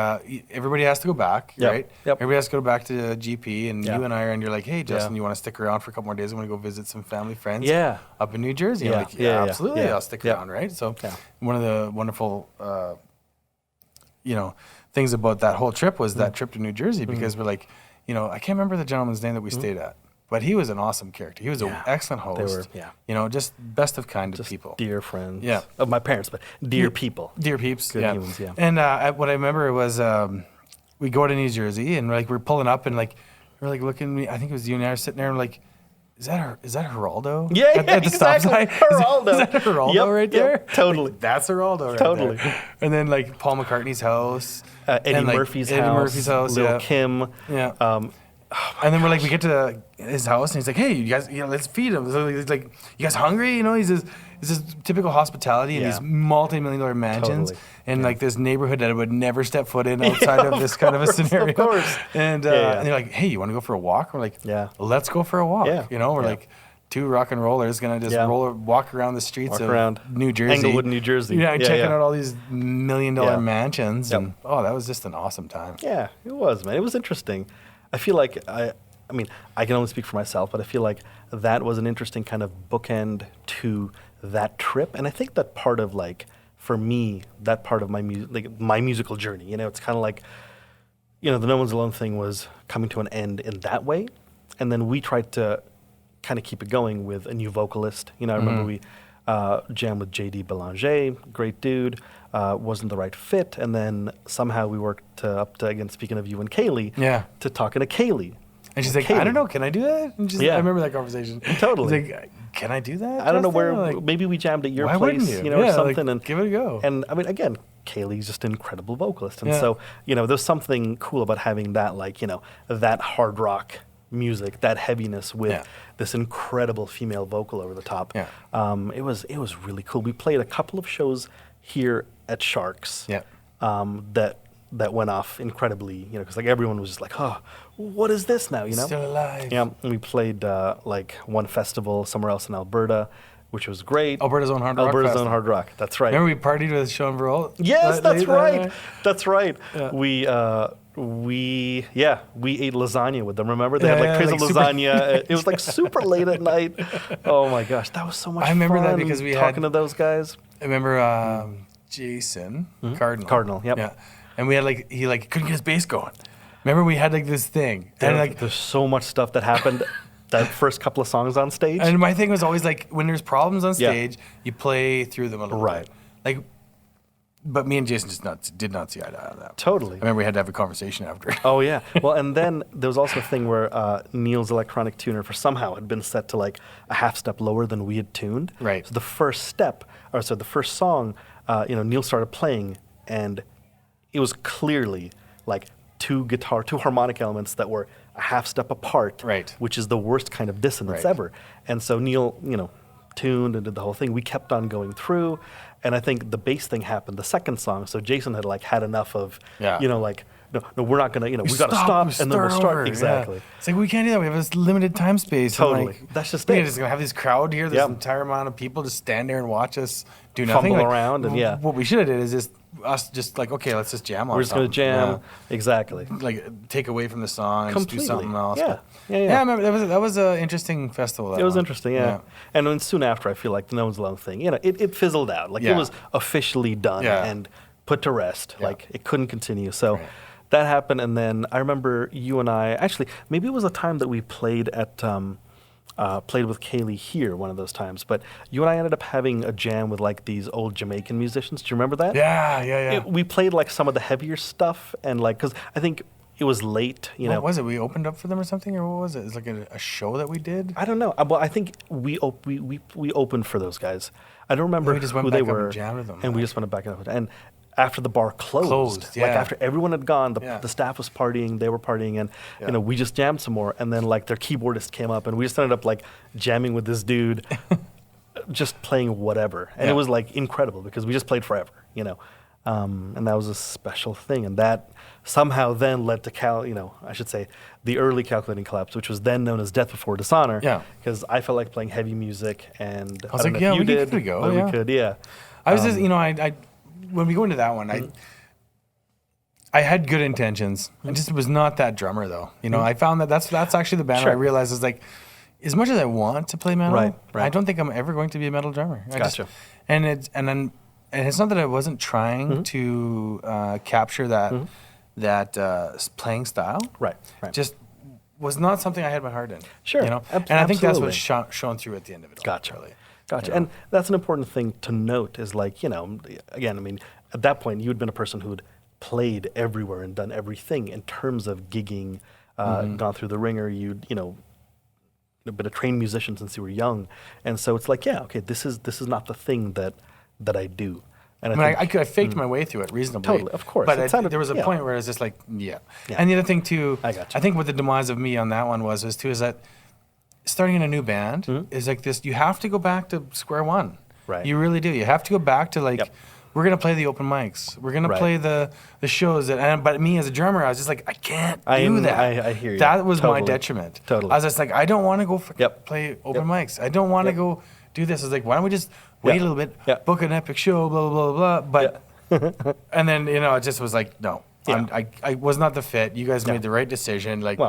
B: everybody has to go back, right?
A: Yep.
B: Everybody has to go back to GP, and you and I are, and you're like, "Hey, Justin, you want to stick around for a couple more days? I want to go visit some family friends up in New Jersey."
A: Yeah.
B: I'm like, absolutely, I'll stick around, right? So one of the wonderful things about that whole trip was that trip to New Jersey because we're like, I can't remember the gentleman's name that we stayed at, but he was an awesome character. He was an excellent host. They were, just best of kind of people.
A: Dear friends.
B: Yeah.
A: Of my parents, but dear people.
B: Dear peeps.
A: Good humans, yeah.
B: And what I remember was we go to New Jersey and we're pulling up and we're like looking, I think it was you and I were sitting there and like, is that Geraldo?
A: Yeah,
B: at the stop sign?
A: Geraldo.
B: Is that Geraldo right there?
A: Totally.
B: That's Geraldo right
A: totally.
B: there. And then like Paul McCartney's house.
A: Eddie Murphy's house. Lil' Kim.
B: Yeah. And then we're like, we get to his house and he's like, "Hey, you guys, let's feed him." So he's like, "You guys hungry?" He's this typical hospitality in these multi-million-dollar mansions in like this neighborhood that I would never step foot in outside of this kind of a scenario.
A: Of course.
B: And they're like, "Hey, you want to go for a walk?" We're like, "Yeah, let's go for a walk."
A: Yeah.
B: We're like, two rock and rollers gonna just walk around the streets of New Jersey,
A: Englewood, New Jersey.
B: Checking out all these $1 million mansions, and that was just an awesome time.
A: Yeah, it was, man. It was interesting. I feel like I mean, I can only speak for myself, but I feel like that was an interesting kind of bookend to that trip, and I think that part of like for me, that part of my my musical journey. It's kind of like, the No One's Alone thing was coming to an end in that way, and then we tried to kind of keep it going with a new vocalist. I remember we jammed with JD Belanger, great dude, wasn't the right fit, and then somehow we worked up to, again, speaking of you and Kaylee, to talking to Kaylee.
B: And she's like, Kaylee, I don't know, can I do that? And I remember that conversation.
A: Totally.
B: She's like, can I do that?
A: I don't know where, maybe we jammed at your place, or something. And
B: give it a go.
A: And I mean, again, Kaylee's just an incredible vocalist. And so, there's something cool about having that, that hard rock music, that heaviness with this incredible female vocal over the top.
B: Yeah.
A: It was really cool. We played a couple of shows here at Sharks that went off incredibly, because everyone was just like, oh, what is this now,
B: Still alive.
A: Yeah, and we played one festival somewhere else in Alberta, which was great.
B: Alberta's own hard rock.
A: Alberta's own hard rock. That's right.
B: Remember we partied with Sean Verholt?
A: Yes, that's right. That's right.
B: Yeah.
A: We ate lasagna with them. Remember they had trays of lasagna. It was super late at night. Oh my gosh, that was so much fun.
B: I remember that because we
A: talking to those guys.
B: I remember Jason
A: Cardinal. Yep.
B: Yeah, and we had he couldn't get his bass going. Remember we had this thing, and
A: there's so much stuff that happened. That first couple of songs on stage.
B: And my thing was always when there's problems on stage, you play through them a little bit. But me and Jason did not see eye to eye on that.
A: Totally.
B: I remember we had to have a conversation after.
A: Oh, yeah. Well, and then there was also a thing where Neil's electronic tuner somehow had been set to a half step lower than we had tuned.
B: Right.
A: So the first song, Neil started playing, and it was clearly two harmonic elements that were a half step apart,
B: right?
A: Which is the worst kind of dissonance ever. And so Neil, tuned and did the whole thing. We kept on going through, and I think the bass thing happened the second song. So Jason had had enough of, no, we're not gonna, we got to stop and then we'll start over. Exactly.
B: Yeah. It's we can't do that. We have this limited time space.
A: Totally. That's just it.
B: We're just gonna have this crowd here, this entire amount of people just stand there and watch us do nothing.
A: Fumble around and
B: What we should have did is just us okay, let's just jam on.
A: We're just gonna jam. Exactly.
B: Take away from the song and do something else.
A: Yeah.
B: I remember that was an interesting festival.
A: It was interesting, yeah. And then soon after, I feel the No One's Alone thing, it fizzled out. It was officially done and put to rest. It couldn't continue. So that happened, and then I remember you and I, actually, maybe it was a time that we played at, played with Kaylee here one of those times, but you and I ended up having a jam with these old Jamaican musicians. Do you remember that?
B: Yeah.
A: We played some of the heavier stuff, and because I think it was late,
B: What was it? We opened up for them or something, or what was it? It's a show that we did?
A: I don't know. Well, I think we opened for those guys. I don't remember who they were.
B: And jammed with them.
A: And we just went back up. And after the bar closed, after everyone had gone, the staff was partying, they were partying, and we just jammed some more. And then their keyboardist came up, and we just ended up jamming with this dude, just playing whatever. And it was incredible because we just played forever, and that was a special thing. And that somehow then led to I should say the early Calculating Collapse, which was then known as Death Before Dishonor.
B: Yeah.
A: Because I felt like playing heavy music, and
B: I was like, yeah, we could give it a go.
A: We could,
B: I was just, I when we go into that one, I had good intentions. I just was not that drummer though. I found that's actually the band where I realized is as much as I want to play metal, I don't think I'm ever going to be a metal drummer.
A: Gotcha.
B: And it's not that I wasn't trying to capture that playing style.
A: Right.
B: Just was not something I had my heart in.
A: Sure.
B: And I think that's what's shown through at the end of it.
A: Gotcha.
B: Really.
A: Gotcha. And that's an important thing to note is again, I mean, at that point, you had been a person who'd played everywhere and done everything in terms of gigging, gone through the ringer. You'd, been a trained musician since you were young. And so it's okay, this is not the thing that I do. And
B: I faked my way through it reasonably.
A: Totally, of course.
B: But there was a point where it was just And the other thing too, I think what the demise of me on that one was that starting in a new band is this. You have to go back to square one.
A: Right.
B: You really do. You have to go back to we're gonna play the open mics. We're gonna play the shows. But me as a drummer, I was just like, I can't do that.
A: I hear you.
B: That was my detriment.
A: Totally.
B: I was just like, I don't want to go play open mics. I don't want to go do this. I was like, why don't we just wait a little bit, book an epic show, blah blah blah blah. But and then it just was like, no, I was not the fit. You guys made the right decision. Like,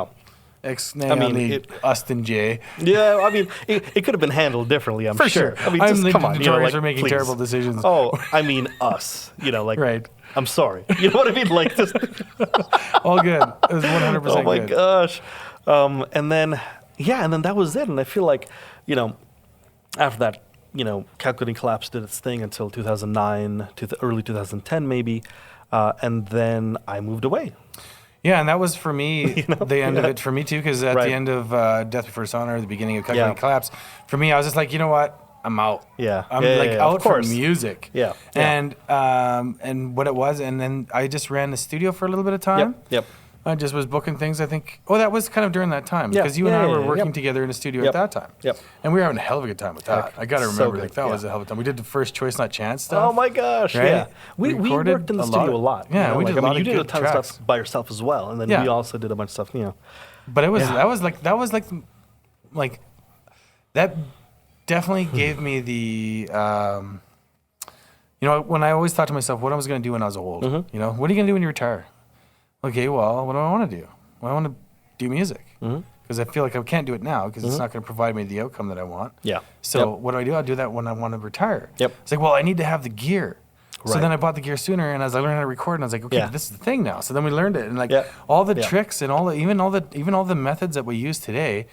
B: Austin J.
A: Yeah, I mean, it could have been handled differently, I'm sure.
B: I mean, just come on. Notorious for making terrible decisions.
A: Oh, I mean, us. Right. I'm sorry. You know what I mean? Like, just...
B: all good. It was 100% good.
A: Oh, my gosh. And then that was it. And I feel like, after that, Calculating Collapse did its thing until 2009, early 2010 maybe. And then I moved away.
B: Yeah, and that was for me the end of it for me too, because at the end of Death Before Dishonor, the beginning of Calculating Collapse, for me I was just like, you know what, I'm out. I'm out from music.
A: Yeah.
B: And what it was, and then I just ran the studio for a little bit of time.
A: Yep.
B: I just was booking things, I think. Oh, that was kind of during that time, because you and I were working together in the studio at that time.
A: Yep.
B: And we were having a hell of a good time with that. I got to remember, that was a hell of a time. We did the first Choice Not Chance stuff.
A: Oh my gosh,
B: right?
A: Yeah. We worked in the studio a lot.
B: Yeah, we did a lot
A: you
B: of
A: did
B: good
A: a ton of
B: tracks.
A: stuff by yourself as well, and then we also did a bunch of stuff,
B: But it was that was like that definitely gave me the when I always thought to myself, what I was going to do when I was old. What are you going to do when you retire? Okay, well, what do I want to do? Well, I want to do music because I feel like I can't do it now because it's not going to provide me the outcome that I want.
A: Yeah.
B: So what do? I'll do that when I want to retire.
A: Yep.
B: It's like, well, I need to have the gear.
A: Right.
B: So then I bought the gear sooner, and as I learned how to record, and I was like, okay, this is the thing now. So then we learned it, and like all the tricks and even all the methods that we use today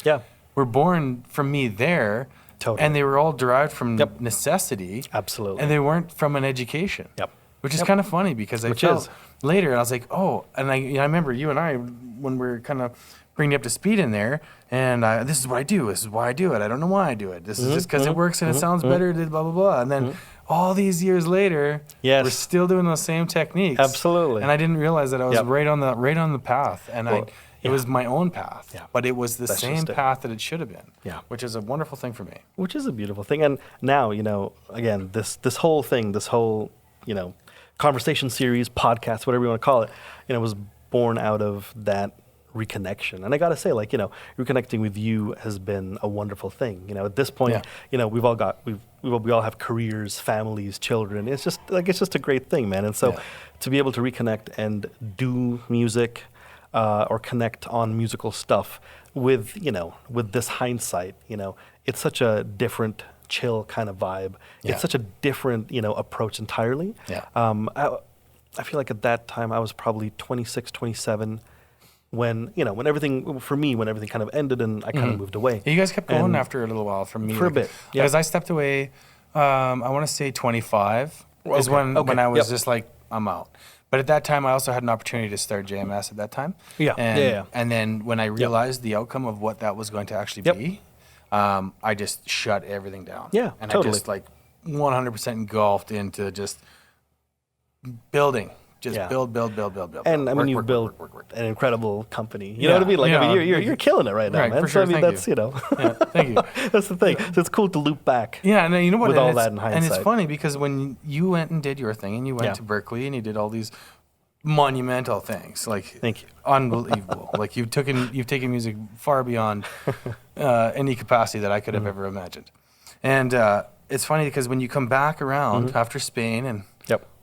B: were born from me there.
A: Totally.
B: And they were all derived from necessity.
A: Absolutely.
B: And they weren't from an education.
A: Yep.
B: Which is kind of funny because I felt later, and I was like, oh, and I remember you and I, when we were kind of bringing you up to speed in there, and this is what I do, this is why I do it, I don't know why I do it, this is just because it works and it sounds better, blah, blah, blah. And then all these years later, we're still doing those same techniques.
A: Absolutely.
B: And I didn't realize that I was right on the path, and it was my own path, but it was the same path that it should have been, which is a wonderful thing for me.
A: Which is a beautiful thing. And now, again, this whole thing, conversation series, podcast, whatever you want to call it, was born out of that reconnection. And I got to say, reconnecting with you has been a wonderful thing. At this point, we all have careers, families, children. It's just a great thing, man. And so to be able to reconnect and do music or connect on musical stuff with this hindsight, it's such a different, chill kind of vibe. It's such a different, approach entirely. I feel like at that time I was probably 26, 27 when everything kind of ended and I kind of moved away.
B: You guys kept going after a little while from me.
A: For a bit.
B: Because I stepped away, I want to say 25 is when I was just like, I'm out. But at that time, I also had an opportunity to start JMS at that time. And then when I realized the outcome of what that was going to actually be, I just shut everything down. And I just 100% engulfed into just building. Build.
A: And I mean, you've built an incredible company. You know what I mean? I mean, you're killing it right now, man.
B: For sure.
A: So, I mean, that's,
B: thank you.
A: That's the thing. So it's cool to loop back.
B: Yeah, and you know what?
A: With all that in hindsight.
B: And it's funny because when you went and did your thing and you went to Berkeley and you did all these monumental things,
A: thank you,
B: unbelievable. You've taken music far beyond any capacity that I could have ever imagined. And it's funny because when you come back around after Spain and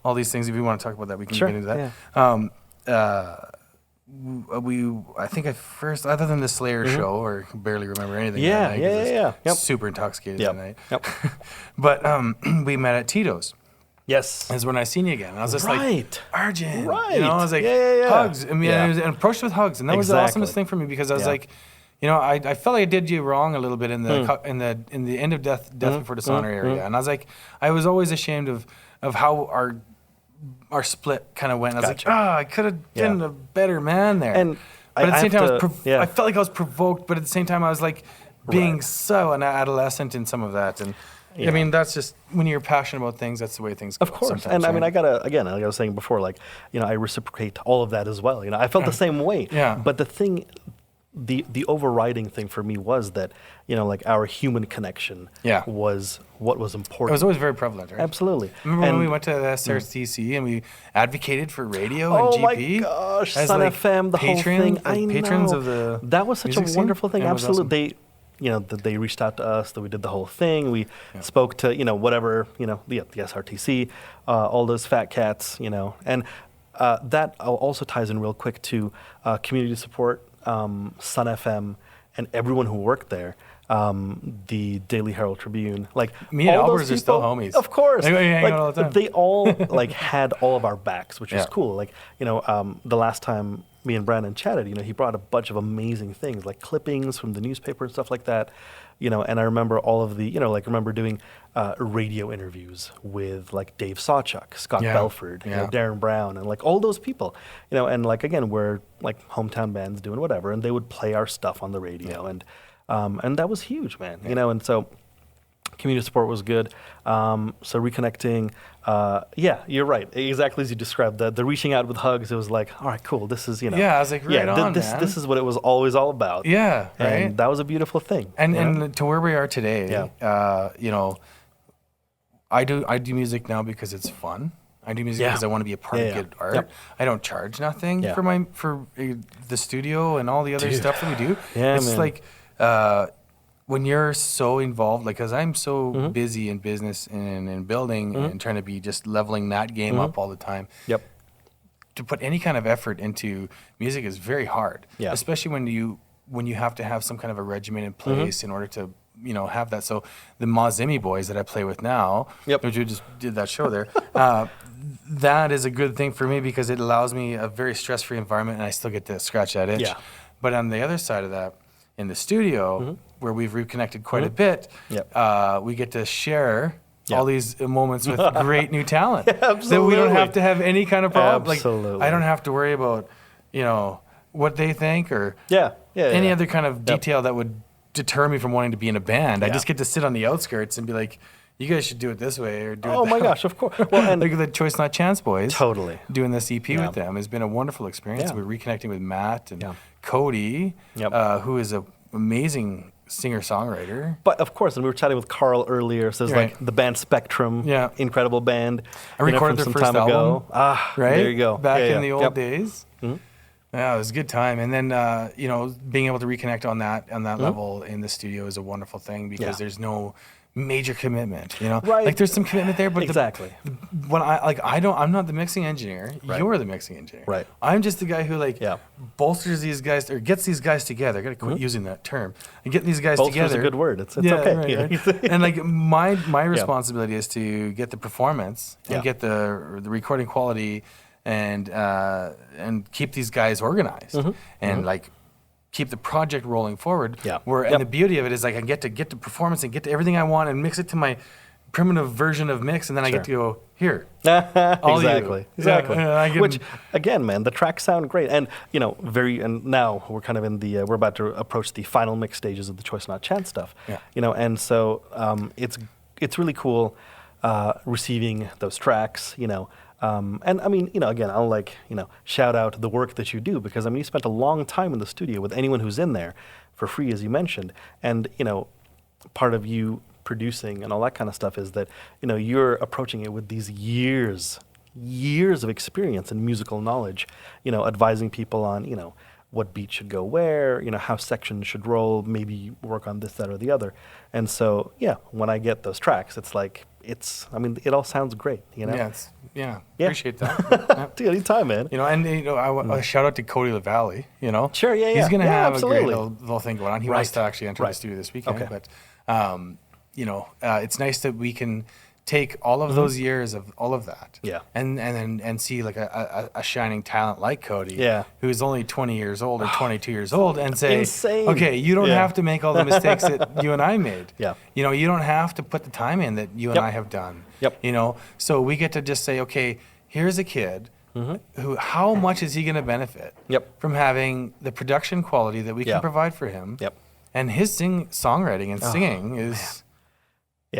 B: all these things, if you want to talk about that, we can get into that. I think I first, other than the Slayer show, or barely remember anything. Super intoxicated that night. But we met at Tito's.
A: Yes.
B: That's when I seen you again. And I was just like, Arjun.
A: Right.
B: I was like, hugs. I mean, I was approached with hugs. And that was the awesomest thing for me because I was like, I felt like I did you wrong a little bit in the end of Death Before Dishonor area. And I was like, I was always ashamed of how our split kind of went. I was like, I could have been a better man there. But at the same time, I felt like I was provoked, but at the same time, I was like being so an adolescent in some of that. And I mean, that's just when you're passionate about things, that's the way things go.
A: Of course. And I mean, like I was saying before, I reciprocate all of that as well. I felt the same way.
B: Yeah.
A: But the thing the overriding thing for me was that, like our human connection was what was important.
B: It was always very prevalent, right?
A: Absolutely.
B: Remember when we went to the SRTC and we advocated for radio and GP?
A: Oh my gosh,
B: as
A: Sun
B: like
A: FM, the whole thing. I
B: patrons
A: know.
B: of the
A: that was such a wonderful thing. Absolutely.
B: Awesome.
A: That they reached out to us, that we did the whole thing. We spoke to, whatever, the SRTC, all those fat cats, and that also ties in real quick to community support, Sun FM, and everyone who worked there. The Daily Herald Tribune, like
B: me and Albers are still homies.
A: Of course,
B: we hang out all the time.
A: They all had all of our backs, which is cool. Like the last time me and Brandon chatted, he brought a bunch of amazing things, like clippings from the newspaper and stuff like that. And I remember all of the, remember doing radio interviews with like Dave Sawchuk, Scott Belford, Darren Brown, and like all those people, and like again, we're like hometown bands doing whatever, and they would play our stuff on the radio, and that was huge, man. And so community support was good. So reconnecting, you're right, exactly as you described. The reaching out with hugs, it was like, all right, cool. This is
B: I was like, man.
A: This is what it was always all about.
B: Yeah, right.
A: And that was a beautiful thing.
B: And to where we are today, I do music now because it's fun. I do music because I want to be a part of good art. Yep. I don't charge nothing for the studio and all the other stuff that we do. Yeah, it's like when you're so involved, like, because I'm so busy in business and in building and trying to be just leveling that game up all the time.
A: Yep.
B: To put any kind of effort into music is very hard, especially when you have to have some kind of a regimen in place in order to have that. So the Mazimi boys that I play with now, which we just did that show there, that is a good thing for me because it allows me a very stress-free environment and I still get to scratch that itch. Yeah. But on the other side of that, in the studio, where we've reconnected quite a bit, we get to share all these moments with great new talent that we don't have to have any kind of problem.
A: Absolutely.
B: Like, I don't have to worry about, what they think or any other kind of detail that would deter me from wanting to be in a band. I just get to sit on the outskirts and be like, you guys should do it this way or do it that way.
A: Oh my gosh, of course. Well, and
B: like the Choice Not Chance boys.
A: Totally.
B: Doing this EP with them has been a wonderful experience. We're reconnecting with Matt and Cody, who is an amazing singer-songwriter.
A: But of course, and we were chatting with Carl earlier, so there's like the band Spectrum, incredible band.
B: I recorded their first album.
A: Right?
B: There you go. Back in the old days. Yeah, it was a good time. And then, being able to reconnect on that level in the studio is a wonderful thing because there's no major commitment,
A: Right.
B: Like there's some commitment there, but
A: exactly.
B: I'm not the mixing engineer.
A: Right.
B: You're the mixing engineer.
A: Right.
B: I'm just the guy who bolsters these guys or gets these guys together. I got to quit using that term. And getting these guys
A: Bolster's
B: together.
A: a good word. It's okay.
B: Right. And like my responsibility is to get the performance and get the recording quality and keep these guys organized and like keep the project rolling forward. And the beauty of it is like I get to performance and get to everything I want and mix it to my primitive version of mix, and then I get to go here.
A: Exactly.
B: Which
A: again, man, the tracks sound great, and and now we're kind of in the we're about to approach the final mix stages of the Choice Not Chance stuff. And so it's really cool receiving those tracks. And I mean, again, I'll shout out the work that you do because you spent a long time in the studio with anyone who's in there for free, as you mentioned. And, part of you producing and all that kind of stuff is that, you're approaching it with these years of experience and musical knowledge, advising people on, what beat should go where, how sections should roll, maybe work on this, that, or the other. And so, when I get those tracks, it's like, it all sounds great,
B: Appreciate that.
A: Anytime, man.
B: I shout out to Cody LaValle,
A: Sure,
B: He's going to have
A: absolutely.
B: a great little thing going on. He wants to actually enter the studio this weekend.
A: Okay.
B: But, it's nice that we can take all of those years of all of that and see like a shining talent like Cody who's only 20 years old or 22 years old and say,
A: insane.
B: Okay, you don't have to make all the mistakes that you and I made. You don't have to put the time in that you and I have done. So we get to just say, okay, here's a kid who, how much is he going to benefit from having the production quality that we can provide for him? And his songwriting and singing is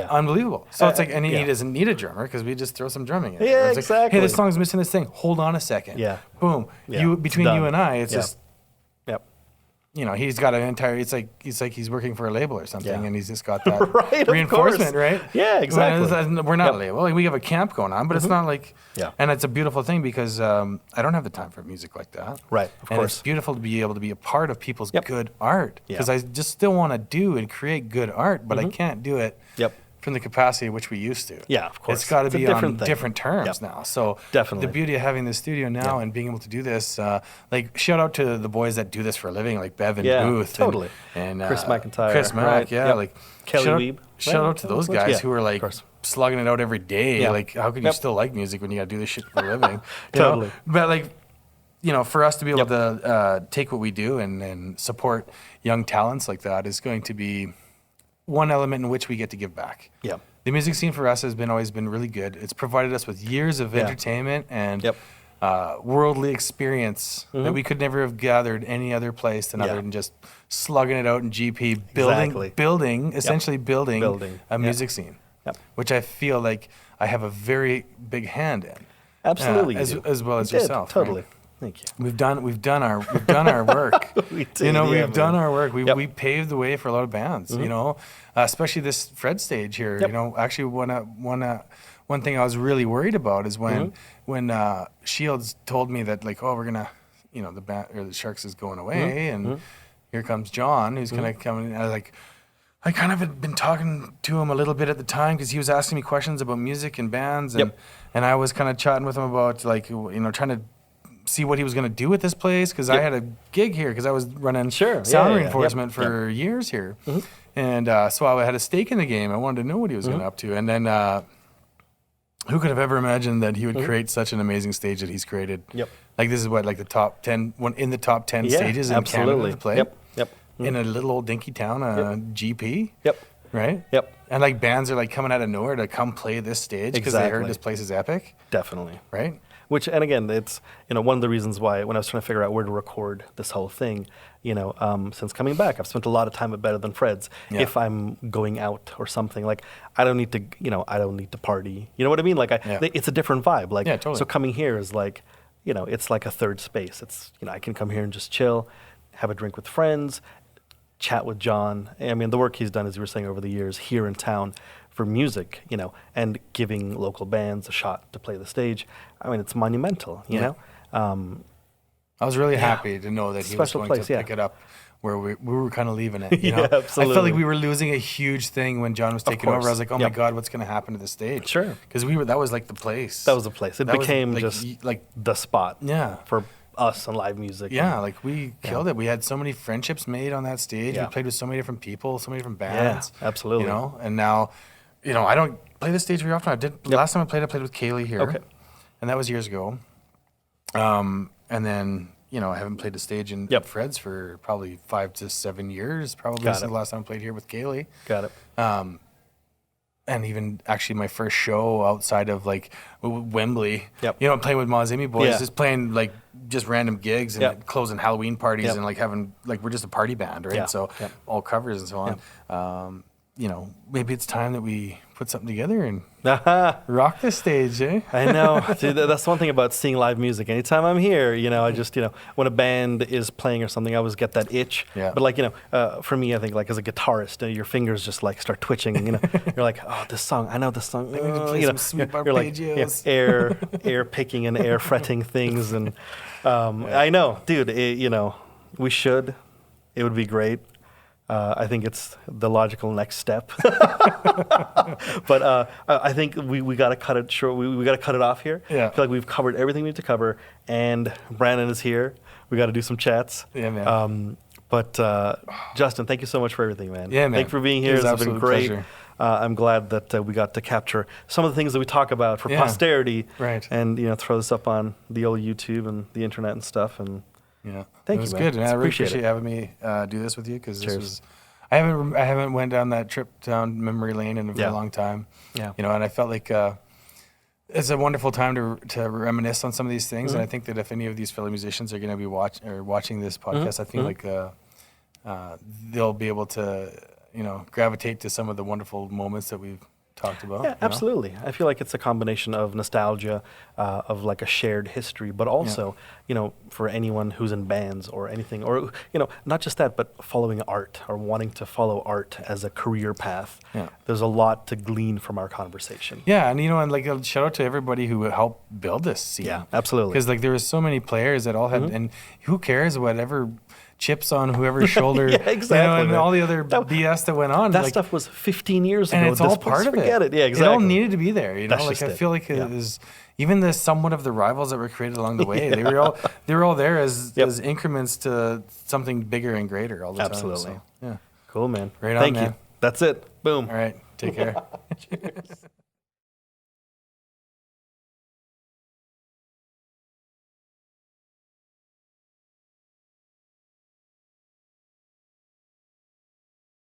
B: unbelievable. So it's like, and he doesn't need a drummer because we just throw some drumming in.
A: It's
B: like,
A: exactly.
B: Hey, this song's missing this thing. Hold on a second. Boom. Between you and I, it's just you know, he's got an entire. It's like he's working for a label or something, and he's just got that
A: right,
B: reinforcement, right?
A: Yeah, exactly.
B: We're not a label. Like, we have a camp going on, but it's not like.
A: Yeah.
B: And it's a beautiful thing because I don't have the time for music like that.
A: Right. Of
B: and
A: course.
B: It's beautiful to be able to be a part of people's good art because I just still want to do and create good art, but I can't do it. From the capacity which we used to.
A: Yeah, of course.
B: It's got to be on different terms now. So
A: definitely,
B: the beauty of having this studio now and being able to do this, like shout out to the boys that do this for a living, like Bev and Booth, and
A: Chris McIntyre,
B: Chris Mack, like
A: Kelly Weeb.
B: Shout out to those guys who are like slugging it out every day. Like, how can you still like music when you got to do this shit for a living?
A: Totally.
B: But like, you know, for us to be able to take what we do and support young talents like that is going to be one element in which we get to give back.
A: Yeah.
B: The music scene for us has always been really good. It's provided us with years of entertainment and worldly experience that we could never have gathered any other place than other than just slugging it out in GP, building essentially building a music scene, which I feel like I have a very big hand in.
A: Absolutely,
B: as well as yourself.
A: Totally.
B: Right?
A: Thank you.
B: We've done our work.
A: We did,
B: you know, we've done our work. We paved the way for a lot of bands. You know, especially this Fred stage here. You know, actually, one thing I was really worried about is when Shields told me that, like, oh, we're gonna, you know, the band or the Sharks is going away, and here comes John, who's gonna come in. I kind of had been talking to him a little bit at the time because he was asking me questions about music and bands, and I was kind of chatting with him about, like, you know, trying to see what he was going to do with this place because I had a gig here because I was running sound reinforcement for years here. And so I had a stake in the game. I wanted to know what he was going to up to. And then who could have ever imagined that he would create such an amazing stage that he's created? Like, this is what, like the top 10, one in the top 10 stages in Canada to play. In a little old dinky town, GP. Right? And like bands are like coming out of nowhere to come play this stage because they heard this place is epic.
A: Definitely.
B: Right?
A: Which, and again, it's, you know, one of the reasons why when I was trying to figure out where to record this whole thing, you know, since coming back, I've spent a lot of time at Better Than Fred's. If I'm going out or something, like, I don't need to, you know, I don't need to party. You know what I mean? Like, it's a different vibe. Like, so coming here is like, you know, it's like a third space. It's, you know, I can come here and just chill, have a drink with friends, chat with John. I mean, the work he's done, as you were saying, over the years here in town for music, you know, and giving local bands a shot to play the stage. I mean, it's monumental, you know?
B: I was really happy to know that he was going to pick it up where we were kind of leaving it, you know?
A: Absolutely.
B: I felt like we were losing a huge thing when John was taking over. I was like, oh my God, what's going to happen to the stage?
A: Sure.
B: Because that was like the place.
A: That was the place. It became
B: like,
A: just like the spot for us and live music.
B: Yeah, like we killed it. We had so many friendships made on that stage. We played with so many different people, so many different bands.
A: Yeah, absolutely.
B: You know, and now, you know, I don't play the stage very often. I did last time I played with Celeigh here. Okay. And that was years ago. And then, you know, I haven't played the stage in Fred's for probably 5 to 7 years, probably since the last time I played here with Celeigh.
A: Got it.
B: And even actually my first show outside of like Wembley, you know, playing with Mazimi boys, just playing like just random gigs and closing Halloween parties and like having, like, we're just a party band, right? So all covers and so on. You know, maybe it's time that we put something together and rock this stage, eh?
A: I know. Dude, that's one thing about seeing live music. Anytime I'm here, you know, I just, you know, when a band is playing or something, I always get that itch. But like, you know, for me, I think like as a guitarist, your fingers just like start twitching. You know, you're like, oh, this song, I know this song.
B: I need to play some sweet arpeggios.
A: You're like air picking and air fretting things, and I know, dude. You know, we should. It would be great. I think it's the logical next step. But I think we got to cut it short. We got to cut it off here. I feel like we've covered everything we need to cover, and Brandon is here. We got to do some chats.
B: Yeah, man.
A: But Justin, thank you so much for everything, man.
B: Yeah, man.
A: Thanks for being here. It's been great.
B: Pleasure.
A: I'm glad that we got to capture some of the things that we talk about for posterity.
B: Right.
A: And, you know, throw this up on the old YouTube and the internet and stuff. And thank you, man.
B: It was good, man. I really appreciate having me do this with you because this was. I haven't went down that trip down memory lane in a long time. You know, and I felt like it's a wonderful time to reminisce on some of these things. And I think that if any of these fellow musicians are going to be watching this podcast, I think like they'll be able to, you know, gravitate to some of the wonderful moments that we've talked about.
A: Yeah, absolutely. I feel like it's a combination of nostalgia, of like a shared history, but also, for anyone who's in bands or anything, or, not just that, but following art or wanting to follow art as a career path.
B: Yeah.
A: There's a lot to glean from our conversation.
B: Yeah, and and like a shout out to everybody who helped build this scene.
A: Yeah, absolutely.
B: Because like there were so many players that all had, and who cares whatever chips on whoever's shoulder,
A: yeah, exactly,
B: and all the other BS that went on.
A: That stuff was 15 years ago.
B: And it's all part of it.
A: Forget it. Yeah, exactly.
B: It all needed to be there.
A: That's
B: I feel like it was even the somewhat of the rivals that were created along the way. They were all there as increments to something bigger and greater all the time.
A: Absolutely.
B: So, yeah.
A: Cool, man.
B: Right on,
A: Thank
B: man.
A: you. That's it. Boom.
B: All right. Take care. Cheers.